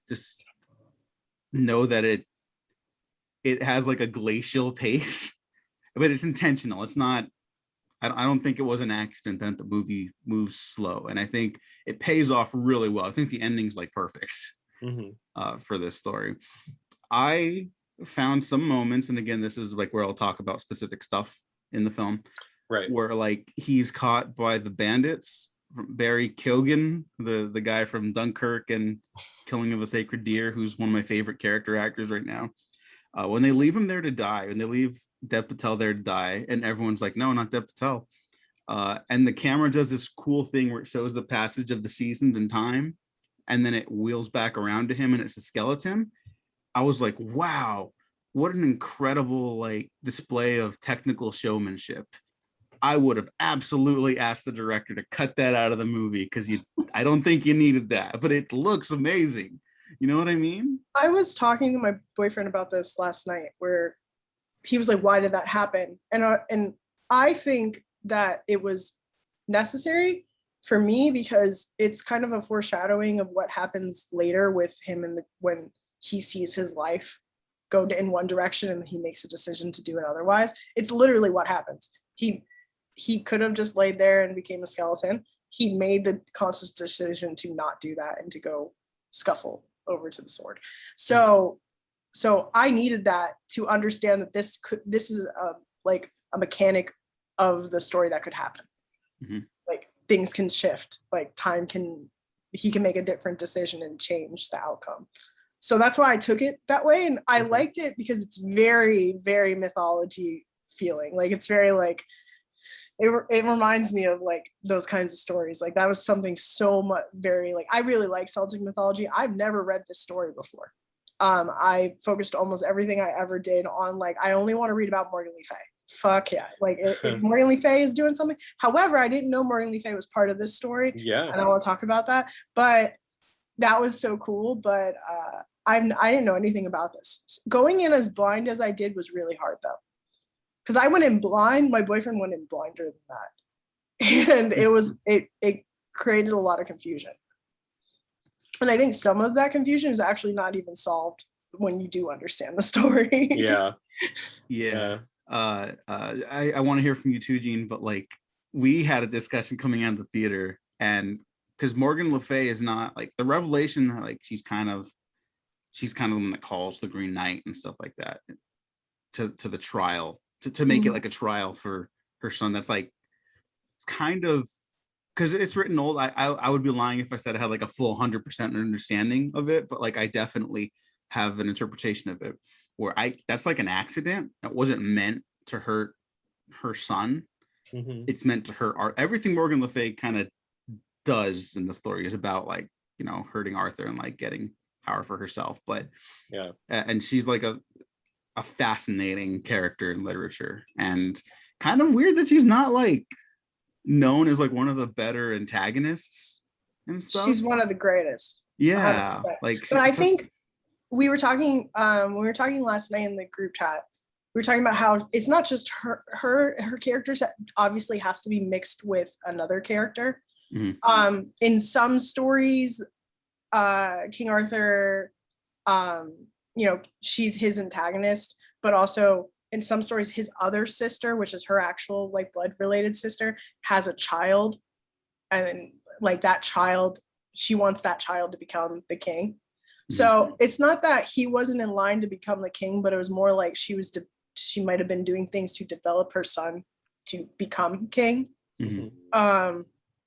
Just know that it has like a glacial pace, but it's intentional. It's not, I don't think it was an accident that the movie moves slow, and I think it pays off really well. I think the ending's like perfect for this story. I found some moments, and again, this is like where I'll talk about specific stuff in the film, right? Where like he's caught by the bandits, Barry Keoghan, the guy from Dunkirk and Killing of a Sacred Deer, who's one of my favorite character actors right now. When they leave him there to die, and they leave Dev Patel there to die, and everyone's like, no, not Dev Patel. And the camera does this cool thing where it shows the passage of the seasons and time, and then it wheels back around to him and it's a skeleton. I was like, wow, what an incredible like display of technical showmanship. I would have absolutely asked the director to cut that out of the movie, because I don't think you needed that, but it looks amazing. You know what I mean? I was talking to my boyfriend about this last night, where he was like, why did that happen? And I think that it was necessary for me, because it's kind of a foreshadowing of what happens later with him when he sees his life go in one direction and he makes a decision to do it otherwise. It's literally what happens. He could have just laid there and became a skeleton. He made the conscious decision to not do that and to go scuffle over to the sword. So I needed that to understand that this is like a mechanic of the story that could happen. Like things can shift, like he can make a different decision and change the outcome. So that's why I took it that way. And I liked it because it's very, very mythology feeling. Like it's very like, it reminds me of like those kinds of stories. Like that was something so much very like, I really like Celtic mythology. I've never read this story before. I focused almost everything I ever did on like, I only want to read about Morgan Le Fay. Fuck yeah. Like if Morgan Le Fay is doing something. However, I didn't know Morgan Le Fay was part of this story. Yeah. And I want to talk about that. But that was so cool. But I didn't know anything about this. Going in as blind as I did was really hard though. Because I went in blind, my boyfriend went in blinder than that. And it created a lot of confusion. And I think some of that confusion is actually not even solved when you do understand the story. Yeah. I want to hear from you too, Gene, but like we had a discussion coming out of the theater, and because Morgan Le Fay is not like the revelation that like she's kind of the one that calls the Green Knight and stuff like that to the trial to make it like a trial for her son. That's like kind of, because it's written old. I would be lying if I said I had like a full 100% understanding of it, but like I definitely have an interpretation of it where that's like an accident that wasn't meant to hurt her son. It's meant to hurt everything Morgan Le Fay kind of does in the story is about like, you know, hurting Arthur and like getting power for herself. But yeah, and she's like a fascinating character in literature, and kind of weird that she's not like known as like one of the better antagonists and stuff. She's one of the greatest. Yeah, 100%. like but I think we were talking last night in the group chat. We were talking about how it's not just her characters that obviously has to be mixed with another character. In some stories, King Arthur, you know, she's his antagonist, but also in some stories, his other sister, which is her actual like blood related sister, has a child, and then like that child, she wants that child to become the king. So it's not that he wasn't in line to become the king, but it was more like she might have been doing things to develop her son to become king.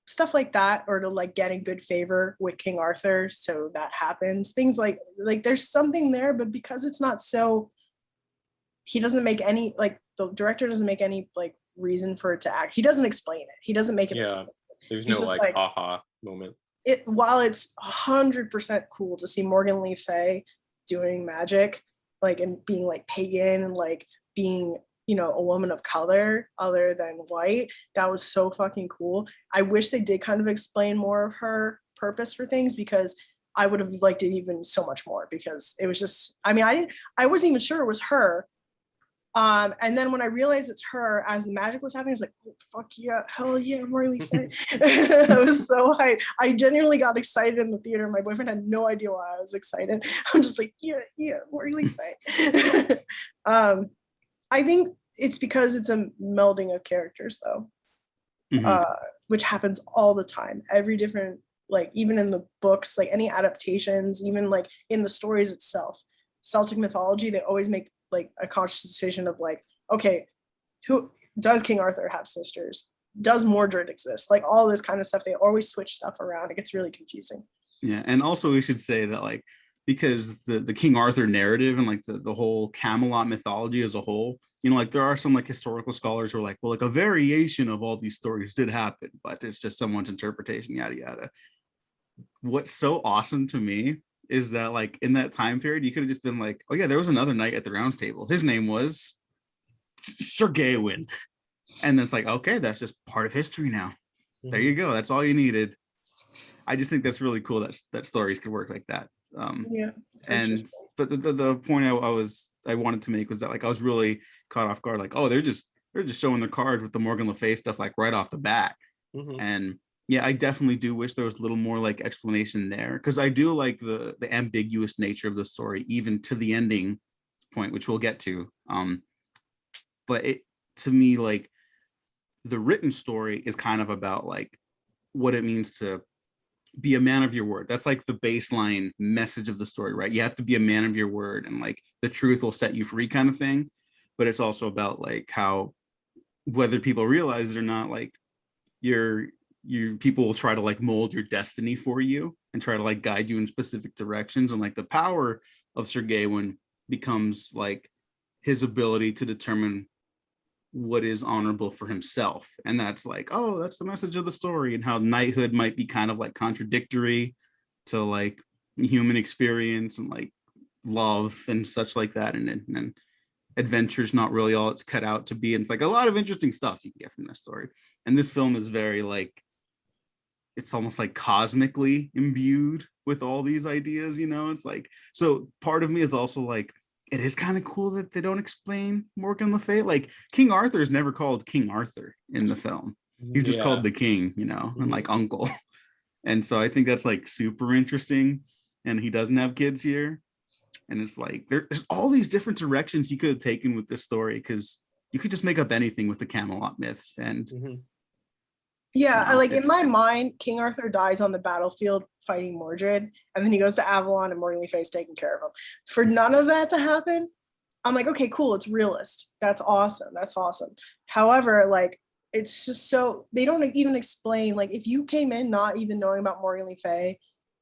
Stuff like that, or to like get in good favor with King Arthur, so that happens. Things like there's something there, but because it's not so, he doesn't make any, like the director doesn't make any like reason for it to act. He doesn't explain it. He doesn't make it. Yeah, there's no like aha moment. While it's 100% cool to see Morgan Le Fay doing magic, like, and being like pagan and like being, you know, a woman of color other than white, that was so fucking cool. I wish they did kind of explain more of her purpose for things, because I would have liked it even so much more, because it was just, I mean, I wasn't even sure it was her And then when I realized it's her, as the magic was happening, I was like, oh, fuck yeah, hell yeah, Morley Faye. I was so hyped. I genuinely got excited in the theater. My boyfriend had no idea why I was excited. I'm just like, yeah, Morley Faye. I think it's because it's a melding of characters, though, which happens all the time. Every different, like, even in the books, like any adaptations, even like in the stories itself, Celtic mythology, they always make like a conscious decision of like, okay, who does King Arthur have sisters? Does Mordred exist? Like all this kind of stuff. They always switch stuff around. It gets really confusing. Yeah, and also we should say that like because the King Arthur narrative and like the whole Camelot mythology as a whole, you know, like there are some like historical scholars who are like, well, like a variation of all these stories did happen, but it's just someone's interpretation, yada yada. What's so awesome to me is that like in that time period, you could have just been like, oh yeah, there was another knight at the round table. His name was Sir Gawain. And then it's like, okay, that's just part of history now. There you go. That's all you needed. I just think that's really cool that stories could work like that. Yeah. And but the point I wanted to make was that like I was really caught off guard, like, oh, they're just showing their cards with the Morgan Le Fay stuff like right off the bat. And yeah, I definitely do wish there was a little more like explanation there, because I do like the ambiguous nature of the story, even to the ending point, which we'll get to. But it, to me, like the written story is kind of about like what it means to be a man of your word. That's like the baseline message of the story, right? You have to be a man of your word, and like the truth will set you free, kind of thing. But it's also about like how, whether people realize it or not, like people will try to like mold your destiny for you and try to like guide you in specific directions. And like the power of Sir Gawain becomes like his ability to determine what is honorable for himself. And that's like, oh, that's the message of the story, and how knighthood might be kind of like contradictory to like human experience and like love and such like that. And adventure's not really all it's cut out to be. And it's like a lot of interesting stuff you can get from this story. And this film is very like, it's almost like cosmically imbued with all these ideas, you know. It's like, so part of me is also like, it is kind of cool that they don't explain Morgan Le Fay. Like King Arthur is never called King Arthur in the film. He's just called the king, you know, and like uncle. And so I think that's like super interesting. And he doesn't have kids here. And it's like, there's all these different directions you could have taken with this story, because you could just make up anything with the Camelot myths. And yeah, like in my mind, King Arthur dies on the battlefield fighting Mordred, and then he goes to Avalon and Morgan Le Fay's taking care of him. For none of that to happen, I'm like, okay, cool, it's realist. That's awesome. That's awesome. However, like, it's just so, they don't even explain, like, if you came in not even knowing about Morgan Le Fay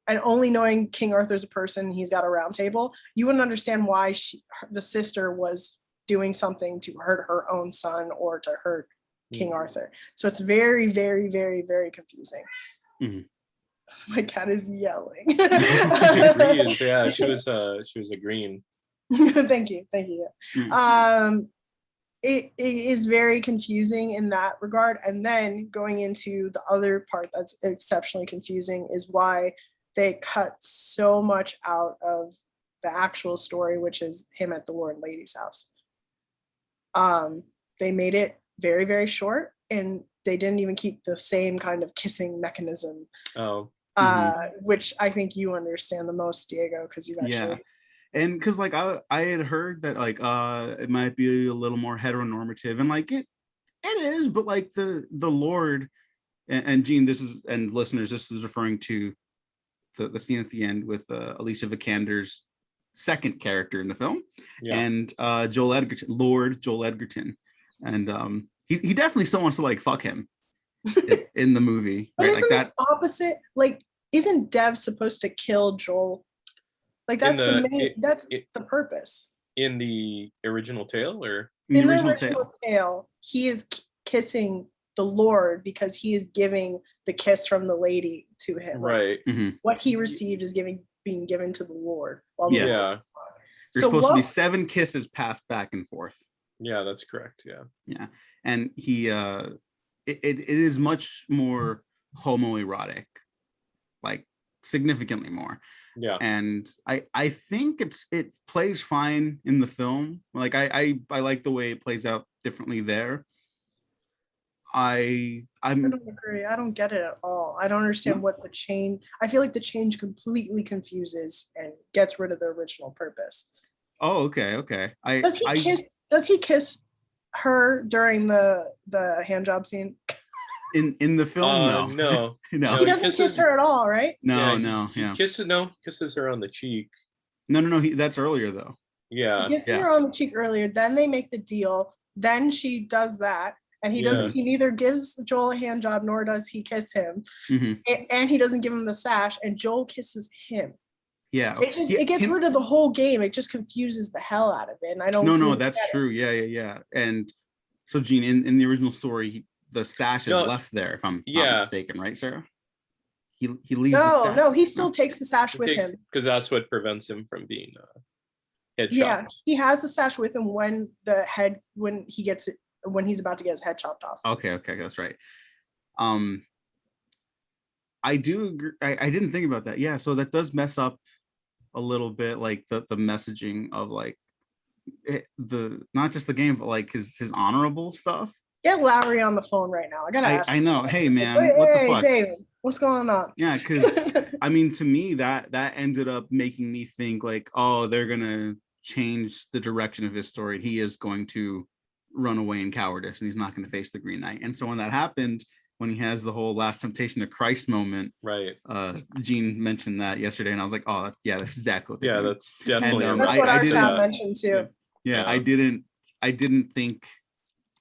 and only knowing King Arthur's a person, he's got a round table, you wouldn't understand why the sister was doing something to hurt her own son or to hurt King Arthur. So it's very, very, very, very confusing. My cat is yelling. Yeah, she was agreeing. Thank you. It is very confusing in that regard. And then going into the other part that's exceptionally confusing is why they cut so much out of the actual story, which is him at the Lord and Lady's house. They made it very, very short, and they didn't even keep the same kind of kissing mechanism. Which I think you understand the most, Diego, because you've actually and because like I had heard that like it might be a little more heteronormative, and like it is, but like the Lord and Gene, this is, and listeners, this is referring to the scene at the end with Alicia Vikander's second character in the film, and Lord Joel Edgerton. And he definitely still wants to like fuck him in the movie, but right? isn't Like that opposite? Like, isn't Dev supposed to kill Joel? Like that's the purpose. In the original tale, or in the original tale, he is kissing the Lord because he is giving the kiss from the lady to him. Right. Like, what he received is being given to the Lord. There's supposed to be 7 kisses passed back and forth. Yeah, that's correct. Yeah. And he it is much more homoerotic. Like significantly more. Yeah. And I think it plays fine in the film. Like I like the way it plays out differently there. I I'm don't agree. I don't get it at all. I don't understand what the change. I feel like the change completely confuses and gets rid of the original purpose. Oh, okay. Does he kiss her during the hand job scene? In the film? No. No. No. He doesn't kiss her at all, right? He kisses her on the cheek. No. That's earlier though. Yeah. He kisses her on the cheek earlier. Then they make the deal. Then she does that. And he doesn't. He neither gives Joel a hand job nor does he kiss him, and he doesn't give him the sash. And Joel kisses him. Yeah, it gets rid of the whole game. It just confuses the hell out of it. And I don't. No, that's true. Yeah. And so, Gene, in the original story, the sash is left there, if I'm not mistaken, right, Sarah? He leaves. No, he still takes the sash with him because that's what prevents him from being headshot. Yeah, he has the sash with him when he's about to get his head chopped off. Okay, that's right. I do agree. I didn't think about that. Yeah, so that does mess up a little bit, like the messaging of like the not just the game, but like his honorable stuff. Get Lowry on the phone right now. I gotta ask. I know. Hey man, what the fuck? David, what's going on? Yeah, because I mean, to me, that ended up making me think like, oh, they're gonna change the direction of his story. He is going to run away in cowardice and he's not going to face the Green Knight. And so when that happened, when he has the whole last temptation of Christ moment, right? Gene mentioned that yesterday, and I was like, oh yeah, that's exactly what doing. That's definitely that's what our chat mentioned too. Yeah, I didn't think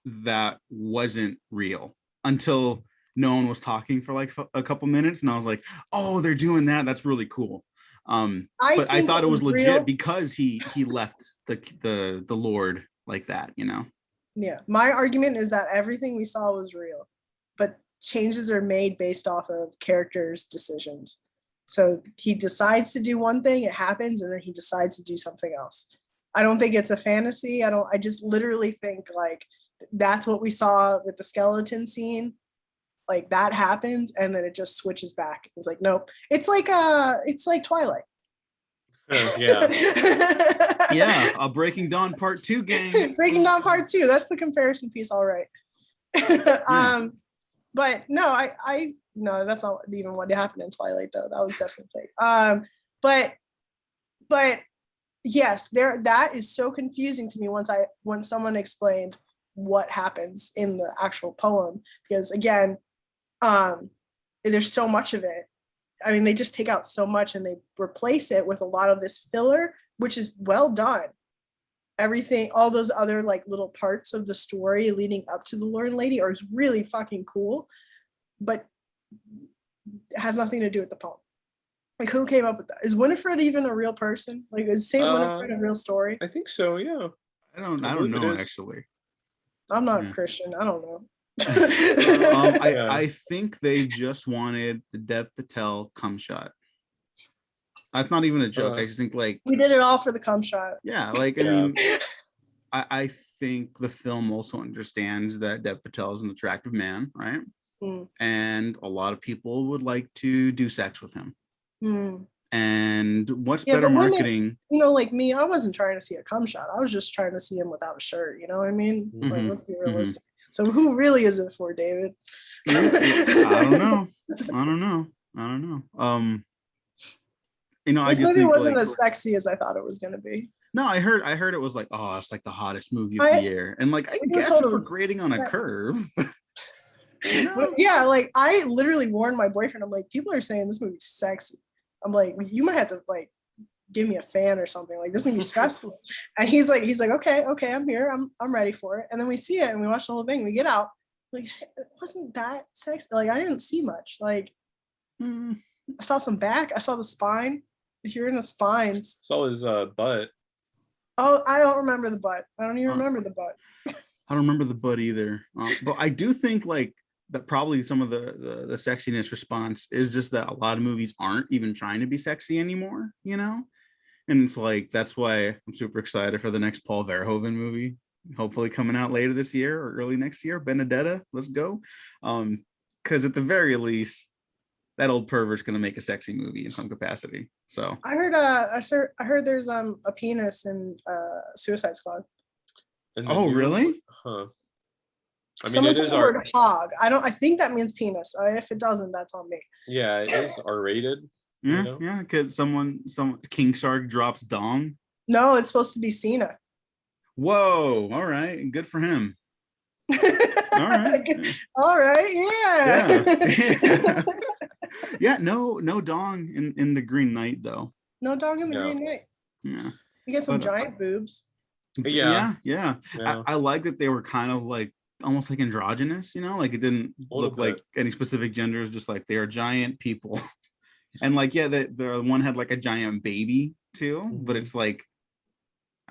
that wasn't real until no one was talking for like a couple minutes, and I was like, oh, they're doing that. That's really cool. But I thought it was legit real because he left the Lord like that, you know. Yeah, my argument is that everything we saw was real, but changes are made based off of characters' decisions. So he decides to do one thing, it happens, and then he decides to do something else. I don't think it's a fantasy. I just literally think like that's what we saw with the skeleton scene. Like that happens and then it just switches back. It's like, nope. It's like Twilight. Yeah. Yeah, a Breaking Dawn Part 2 game. Breaking Dawn Part 2. That's the comparison piece, all right. But no, I no, that's not even what happened in Twilight though. That was definitely but yes, that is so confusing to me when someone explained what happens in the actual poem, because again, there's so much of it. I mean, they just take out so much and they replace it with a lot of this filler, which is well done. Everything, all those other like little parts of the story leading up to the Lord and Lady are really fucking cool, but it has nothing to do with the poem. Like, who came up with that? Is Winifred even a real person? Like, is Saint Winifred a real story? I think so. Yeah. I don't know actually. I'm not Christian. I don't know. I think they just wanted the Dev Patel cum shot. That's not even a joke. I just think like we did it all for the cum shot. Yeah, like I mean, I think the film also understands that Dev Patel is an attractive man, right? And a lot of people would like to do sex with him. And what's better marketing? Women, like me, I wasn't trying to see a cum shot. I was just trying to see him without a shirt. You know what I mean? Like, let's be realistic. So who really is it for, David? I don't know. This movie wasn't as sexy as I thought it was gonna be. No, I heard it was like, oh, it's like the hottest movie of the year, and like I guess if we're grading on a curve. Yeah, like I literally warned my boyfriend. I'm like, people are saying this movie's sexy. I'm like, you might have to like give me a fan or something. Like this is gonna be stressful. And he's like, okay, I'm here. I'm ready for it. And then we see it and we watch the whole thing. We get out. Like, it wasn't that sexy. Like I didn't see much. Like I saw some back. I saw the spine. If you're in the spines. Saw his butt. Oh, I don't remember the butt. I don't even remember the butt. I don't remember the butt either. But I do think like that probably some of the sexiness response is just that a lot of movies aren't even trying to be sexy anymore, you know? And it's like, that's why I'm super excited for the next Paul Verhoeven movie, hopefully coming out later this year or early next year. Benedetta, let's go. Because at the very least, that old pervert's gonna make a sexy movie in some capacity. So I heard there's a penis in Suicide Squad. And the oh new- really? Huh. I mean, Someone it said is the word hog. I think that means penis. If it doesn't, that's on me. yeah, it is R-rated. Yeah, know? yeah. Could some King Shark drops dong? No, it's supposed to be Cena. Whoa! All right, good for him. All right. All right. Yeah. Yeah. No dong in the Green Knight though. No dog in the No. Green Knight. Yeah. You get some But, giant boobs. Yeah. Yeah. Yeah. I like that they were kind of like almost like androgynous, you know, like it didn't look like any specific gender. It's just like they are giant people. And like, yeah, the one had like a giant baby too, but it's like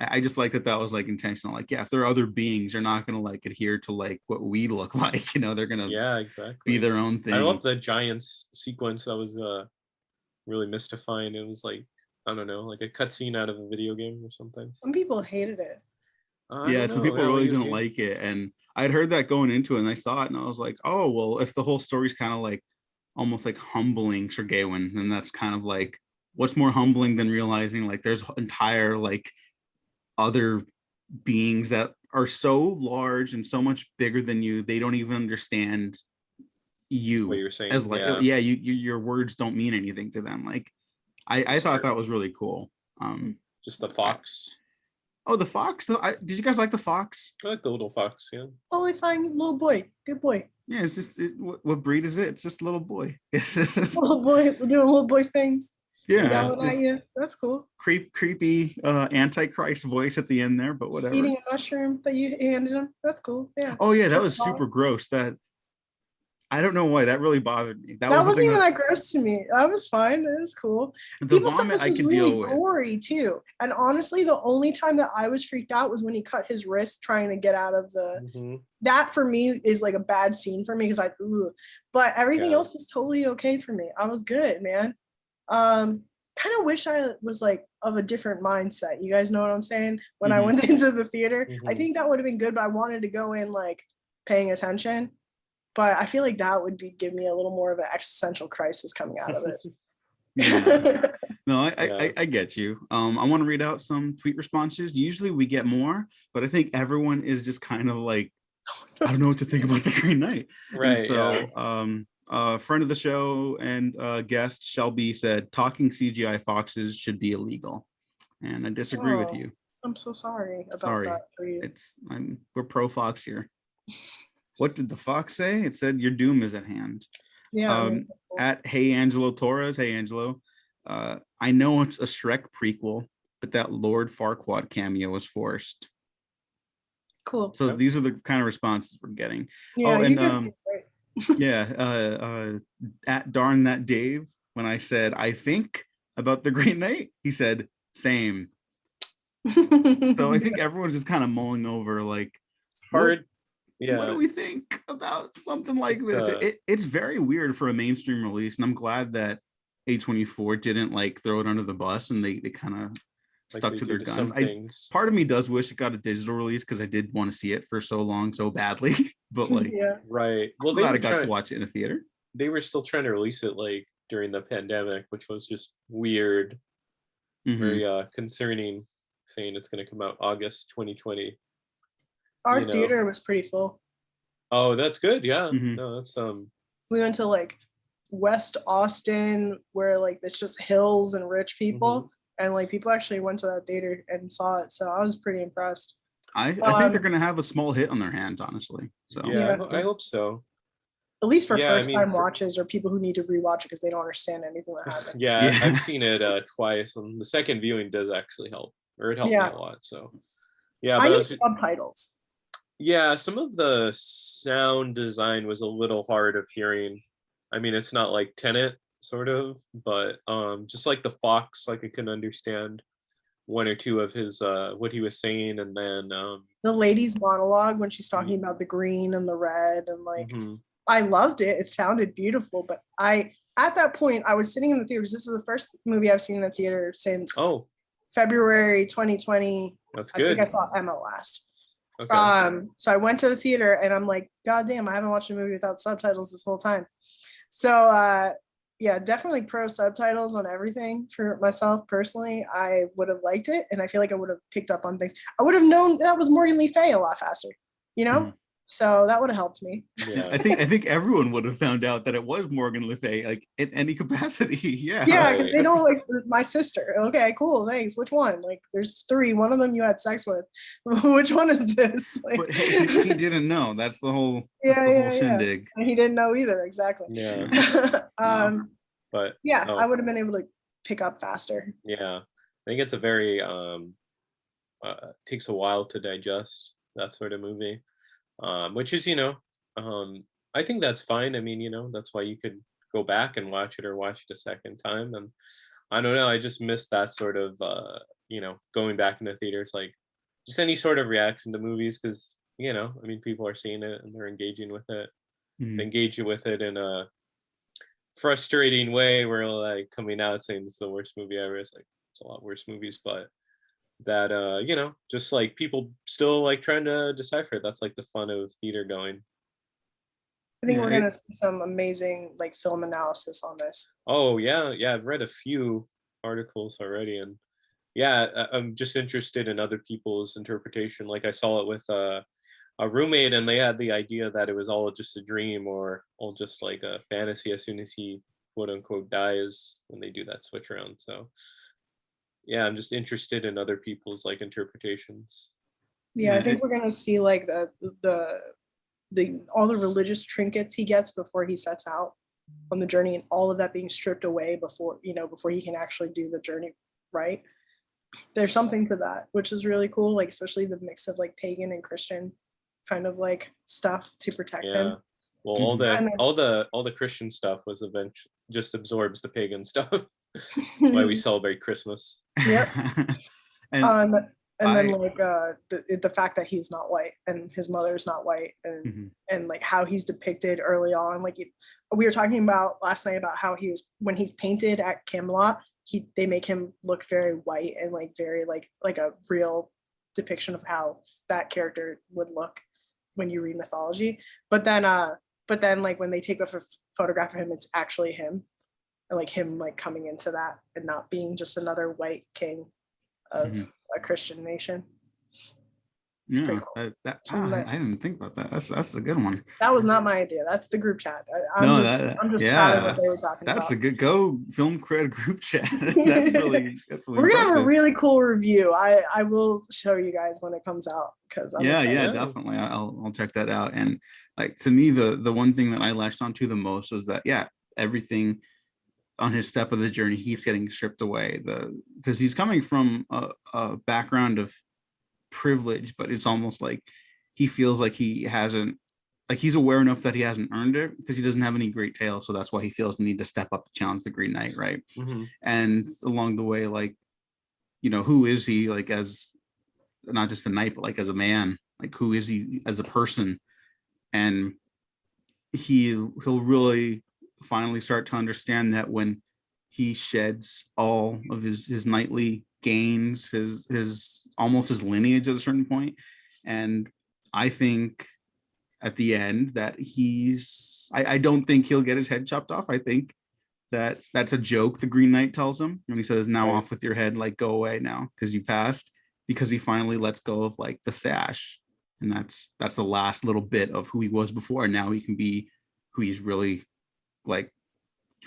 I just like that was like intentional. Like, yeah, if there are other beings, they're not gonna like adhere to like what we look like, you know, they're gonna exactly be their own thing. I love the giants sequence. That was really mystifying. It was like, I don't know, like a cutscene out of a video game or something. Some people hated it. Yeah, some people really didn't like it, and I'd heard that going into it, and I saw it, and I was like, oh well, if the whole story's kind of like almost like humbling Sir Gawain, then that's kind of like what's more humbling than realizing like there's entire like other beings that are so large and so much bigger than you, they don't even understand you what you're saying. As like your words don't mean anything to them. Like I thought that was really cool. Just the fox. The fox. Did you guys like the fox? I like the little fox. Yeah. Totally fine, little boy. Good boy. Yeah, it's just what breed is it? It's just a little boy. It's just little boy. We're doing little boy things. Yeah, that's cool. Creepy antichrist voice at the end there, but whatever. Eating a mushroom that you handed him. That's cool. Yeah. Oh yeah, that was super gross. That I don't know why that really bothered me. That wasn't even that gross to me. That was fine. It was cool. People said this was really gory too. And honestly, the only time that I was freaked out was when he cut his wrist trying to get out of the. That for me is like a bad scene for me because but everything else was totally okay for me. I was good, man. Kind of wish I was like of a different mindset. You guys know what I'm saying? When I went into the theater, I think that would have been good, but I wanted to go in like paying attention. But I feel like that would give me a little more of an existential crisis coming out of it. No, I get you. I want to read out some tweet responses. Usually we get more, but I think everyone is just kind of like, I don't know what to think about the Green Knight. Right. And so friend of the show and guest Shelby said talking CGI foxes should be illegal. And I disagree with you. I'm so sorry about that for you. We're pro fox here. What did the fox say? It said your doom is at hand. Yeah. At Hey Angelo Torres. Hey Angelo. I know it's a Shrek prequel, but that Lord Farquaad cameo was forced. Cool. So these are the kind of responses we're getting. Yeah, at Darn That Dave, when I said I think about the Green Knight, he said same. So I think everyone's just kind of mulling over like it's hard. What do we think about something like this? It's very weird for a mainstream release, and I'm glad that A24 didn't like throw it under the bus and they kind of stuck to their guns. Part of me does wish it got a digital release because I did want to see it for so long, so badly. But like, right. Well, I'm glad I got to watch it in a theater. They were still trying to release it like during the pandemic, which was just weird, very concerning. Saying it's going to come out August 2020. Our theater was pretty full. Oh, that's good. Yeah. No, that's we went to like West Austin where like it's just hills and rich people. And like people actually went to that theater and saw it. So I was pretty impressed. I think they're gonna have a small hit on their hands, honestly. So I hope so. At least for first-time watches or people who need to rewatch it because they don't understand anything that happened. I've seen it twice, and the second viewing does actually help, or it helped me a lot. So I need subtitles. Yeah, some of the sound design was a little hard of hearing. I mean, it's not like Tenet, sort of, but just like the fox, like I can understand one or two of his what he was saying, and then the lady's monologue when she's talking about the green and the red, and like I loved it. It sounded beautiful, but at that point I was sitting in the theater because this is the first movie I've seen in the theater since February 2020. That's good. I think I saw Emma last. Okay. So I went to the theater and I'm like, God damn, I haven't watched a movie without subtitles this whole time. So yeah, definitely pro subtitles on everything for myself personally. I would have liked it, and I feel like I would have picked up on things. I would have known that was Morgan Le Fay a lot faster, you know? Mhm. So that would have helped me. Yeah. I think everyone would have found out that it was Morgan Le Fay, like in any capacity. Yeah. Yeah, because Right. they don't like my sister. Okay, cool, thanks. Which one? Like, there's three. One of them you had sex with. Which one is this? Like, But hey, he didn't know. That's the whole yeah. shindig. And he didn't know either. Exactly. Yeah. No. But Yeah, oh, I would have been able to pick up faster. yeah. I think it's a very takes a while to digest, that sort of movie. Which is, I think that's fine. I mean, that's why you could go back and watch it or watch it a second time. And I don't know, I just miss that sort of going back into theaters, like just any sort of reaction to movies, because I mean, people are seeing it and they're engaging with it. Mhm. They engage with it in a frustrating way where like coming out saying this is the worst movie ever. It's like it's a lot worse movies, but that just like people still like trying to decipher it. That's like the fun of theater going. I think Yeah, we're gonna see some amazing like film analysis on this. Oh yeah, I've read a few articles already, and yeah, I'm just interested in other people's interpretation. Like I saw it with a roommate, and they had the idea that it was all just a dream or all just like a fantasy as soon as he quote unquote dies when they do that switch around. So yeah, I'm just interested in other people's like interpretations. Yeah, I Yeah, think we're gonna see like the all the religious trinkets he gets before he sets out on the journey, and all of that being stripped away before he can actually do the journey right. There's something to that, which is really cool, like especially the mix of like pagan and Christian kind of like stuff to protect Yeah. him. Well, Mhm. And then, all the Christian stuff was eventually just absorbs the pagan stuff. That's why we celebrate Christmas. Yep. And um, and then I like the fact that he's not white and his mother's not white, and Mhm. like how he's depicted early on. Like we were talking about last night about how he was when he's painted at Camelot, they make him look very white and like very like a real depiction of how that character would look when you read mythology. But then like when they take a photograph of him, it's actually him, and like him like coming into that and not being just another white king of Mhm. a Christian nation. Yeah, Pretty cool. I didn't think about that. That's a good one. That was not my idea. That's the group chat. I'm No, just spouting yeah, what they were talking that's about. a good go film cred group chat. That's really We're gonna have a impressive. really cool review. I will show you guys when it comes out because I'm Yeah, excited. yeah, Yeah. definitely. I'll check that out. And like to me, the one thing that I latched onto the most was that everything on his step of the journey he keeps getting stripped away. Because he's coming from a background of privilege, but it's almost like he feels like he hasn't, like he's aware enough that he hasn't earned it because he doesn't have any great tale, so that's why he feels the need to step up to challenge the Green Knight, right? Mm-hmm. And along the way, like who is he, like as not just a knight but like as a man, like who is he as a person? And he'll really finally start to understand that when he sheds all of his knightly gains, his almost his lineage at a certain point. And I think at the end that I don't think he'll get his head chopped off. I think that that's a joke the Green Knight tells him when he says, now Right. off with your head, like go away now because you passed, because he finally lets go of like the sash. And that's the last little bit of who he was before. And now he can be who he's really like,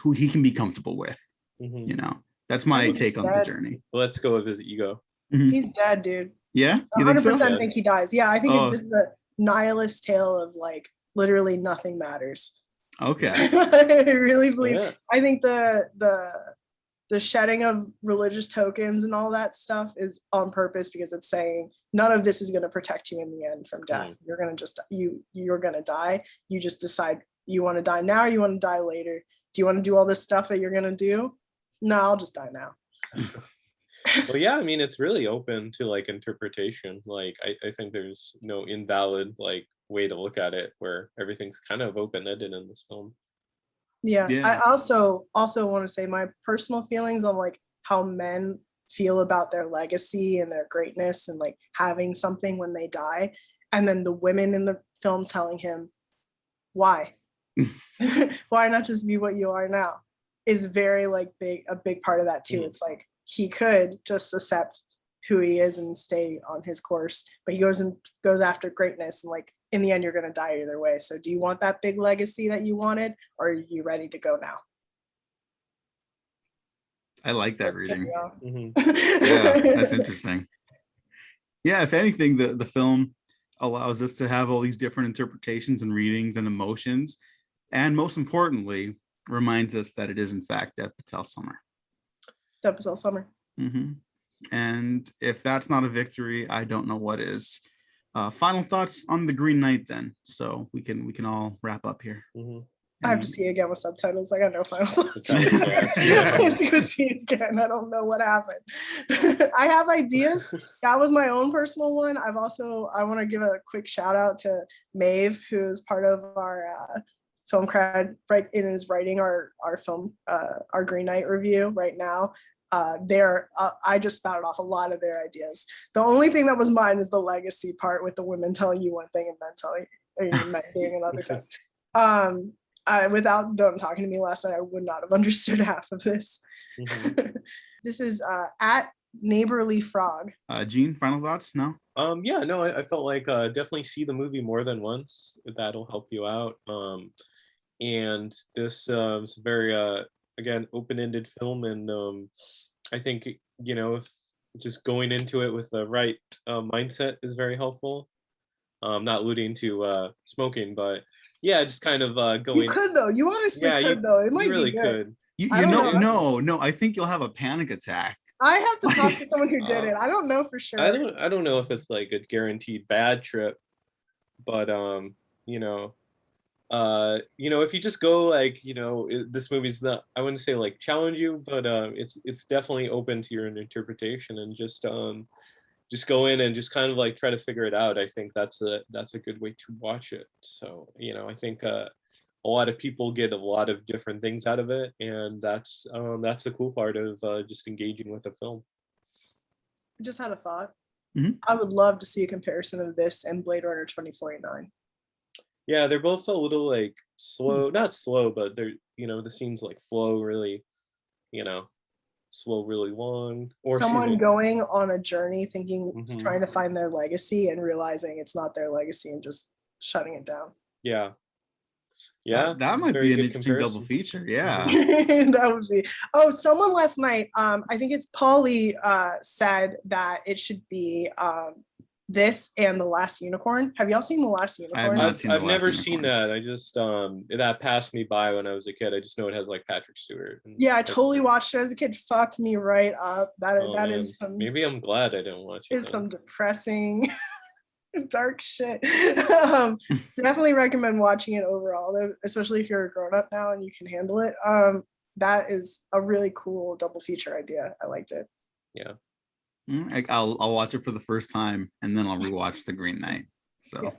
who he can be comfortable with. Mm-hmm. That's my He's take on the dead. journey. Let's go with his ego. Mhm. He's dead, dude. Yeah, you think so? 100% think he dies. Yeah, I think Oh. this is a nihilist tale of like literally nothing matters. Okay. I really believe. Yeah. I think the shedding of religious tokens and all that stuff is on purpose because it's saying none of this is going to protect you in the end from death. You're going to just you're going to die. You just decide you want to die now or you want to die later. Do you want to do all this stuff that you're going to do? No, I'll just die now. Well, yeah, I mean, it's really open to like interpretation. Like I think there's no invalid like way to look at it where everything's kind of open-ended in this film. Yeah. Yeah. I also want to say my personal feelings on like how men feel about their legacy and their greatness and like having something when they die, and then the women in the film telling him why why not just be what you are now. is very like a big part of that too. Mm. It's like he could just accept who he is and stay on his course, but he goes after greatness, and like in the end you're going to die either way. So do you want that big legacy that you wanted, or are you ready to go now? I like that reading. Mhm. Yeah, that's interesting. Yeah, if anything, the film allows us to have all these different interpretations and readings and emotions, and most importantly, reminds us that it is in fact Dev Patel Summer. Dev Patel Summer. Mm-hmm. And if that's not a victory, I don't know what is. Final thoughts on The Green Knight, then, so we can all wrap up here. Mhm. I have to see it again with subtitles. I got no final thoughts. I Yeah. have to see it again. I don't know what happened. I have ideas. That was my own personal one. I want to give a quick shout out to Maeve, who's part of our film cred, right, and is writing our film, our Green Knight review right now. I just spouted off a lot of their ideas. The only thing that was mine is the legacy part, with the women telling you one thing and men being another thing. Without them talking to me last night, I would not have understood half of this. Mhm. This is at Neighborly Frog. Gene, final thoughts? No? Yeah, no, I felt like definitely see the movie more than once. That'll help you out. And this is a very again open-ended film, and I think if just going into it with the right mindset is very helpful. Not alluding to smoking, but yeah, just kind of going. You could though. You honestly could though. It might really be good. could. You know, no. I think you'll have a panic attack. I have to talk to someone who did it. I don't know for sure. I don't know if it's like a guaranteed bad trip, but if you just go like this movie's not, I wouldn't say like challenge you, but it's definitely open to your interpretation, and just go in and just kind of like try to figure it out. I think that's a good way to watch it. So I think a lot of people get a lot of different things out of it, and that's the cool part of just engaging with the film. I just had a thought. Mhm. I would love to see a comparison of this and Blade Runner 2049. Yeah, they're both a little like slow, not slow, but they're the scenes like flow really, slow really long. Or someone going on a journey thinking, Mhm. trying to find their legacy and realizing it's not their legacy and just shutting it down. Yeah. That might very be an good interesting double comparison. feature. Yeah. That would be. Oh, someone last night, I think it's Paulie, said that it should be this and The Last Unicorn. Have y'all seen The Last Unicorn? I've never seen that. I just that passed me by when I was a kid. I just know it has like Patrick Stewart. Yeah, I totally watched it as a kid. Fucked me right up. That is some. Maybe I'm glad I didn't watch it. It's some depressing, dark shit. Definitely recommend watching it overall, especially if you're a grown up now and you can handle it. That is a really cool double feature idea. I liked it. Yeah. I'll watch it for the first time and then I'll rewatch The Green Knight. So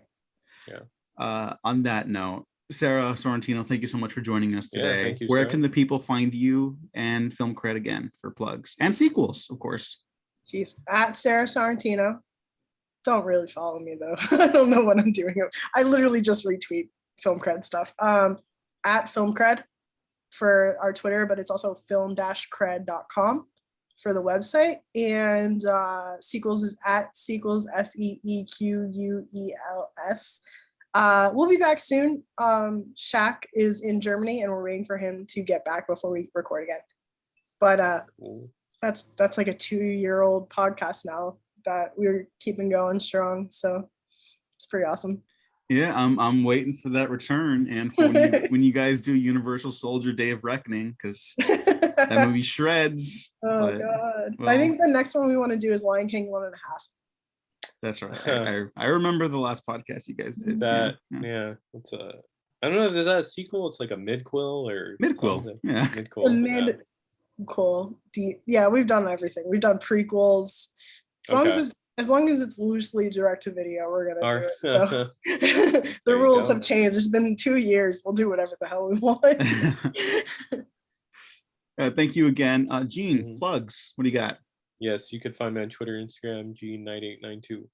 yeah. On that note, Sarah Sorrentino, thank you so much for joining us today. Thank you, Where Sarah. can the people find you and Film Cred again for plugs and sequels, of course? Jeez, at Sarah Sorrentino. Don't really follow me though. I don't know what I'm doing. I literally just retweet Film Cred stuff. At Film Cred for our Twitter, but it's also film-cred.com for the website, and sequels is at sequels SEEQUELS. We'll be back soon. Shaq is in Germany and we're waiting for him to get back before we record again, but that's like a 2-year-old podcast now that we're keeping going strong, so it's pretty awesome. Yeah, I'm waiting for that return, and for when you guys do Universal Soldier Day of Reckoning, because that movie shreds. Oh god. Well, I think the next one we want to do is Lion King 1.5. That's right. I remember the last podcast you guys did. Yeah. It's a, I don't know if is that a sequel. It's like a midquel or midquel. Something. Yeah. Midquel. Cool. Yeah, we've done everything. We've done prequels. As long as it's loosely direct to video, we're gonna do it. So. The rules have changed. It's been 2 years. We'll do whatever the hell we want. Thank you again. Gene, plugs. What do you got? Yes, you could find me on Twitter, Instagram, Gene9892.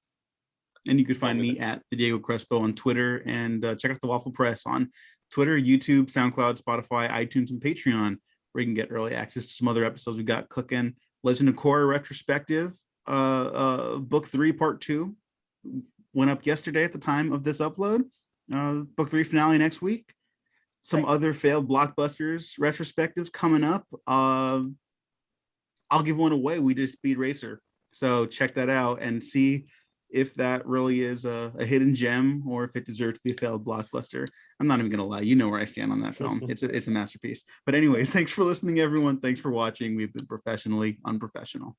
And you could find me at the Diego Crespo on Twitter, and check out the Waffle Press on Twitter, YouTube, SoundCloud, Spotify, iTunes, and Patreon. where you can get early access to some other episodes we got cooking. Legend of Korra retrospective, book 3 part 2 went up yesterday at the time of this upload. Book 3 finale next week. Some other failed blockbusters retrospectives coming up. I'll give one away. We did Speed Racer, so check that out and see if that really is a hidden gem or if it deserves to be a failed blockbuster. I'm not even gonna lie, you know where I stand on that film. It's a masterpiece. But anyways, thanks for listening, everyone. Thanks for watching. We've been professionally unprofessional.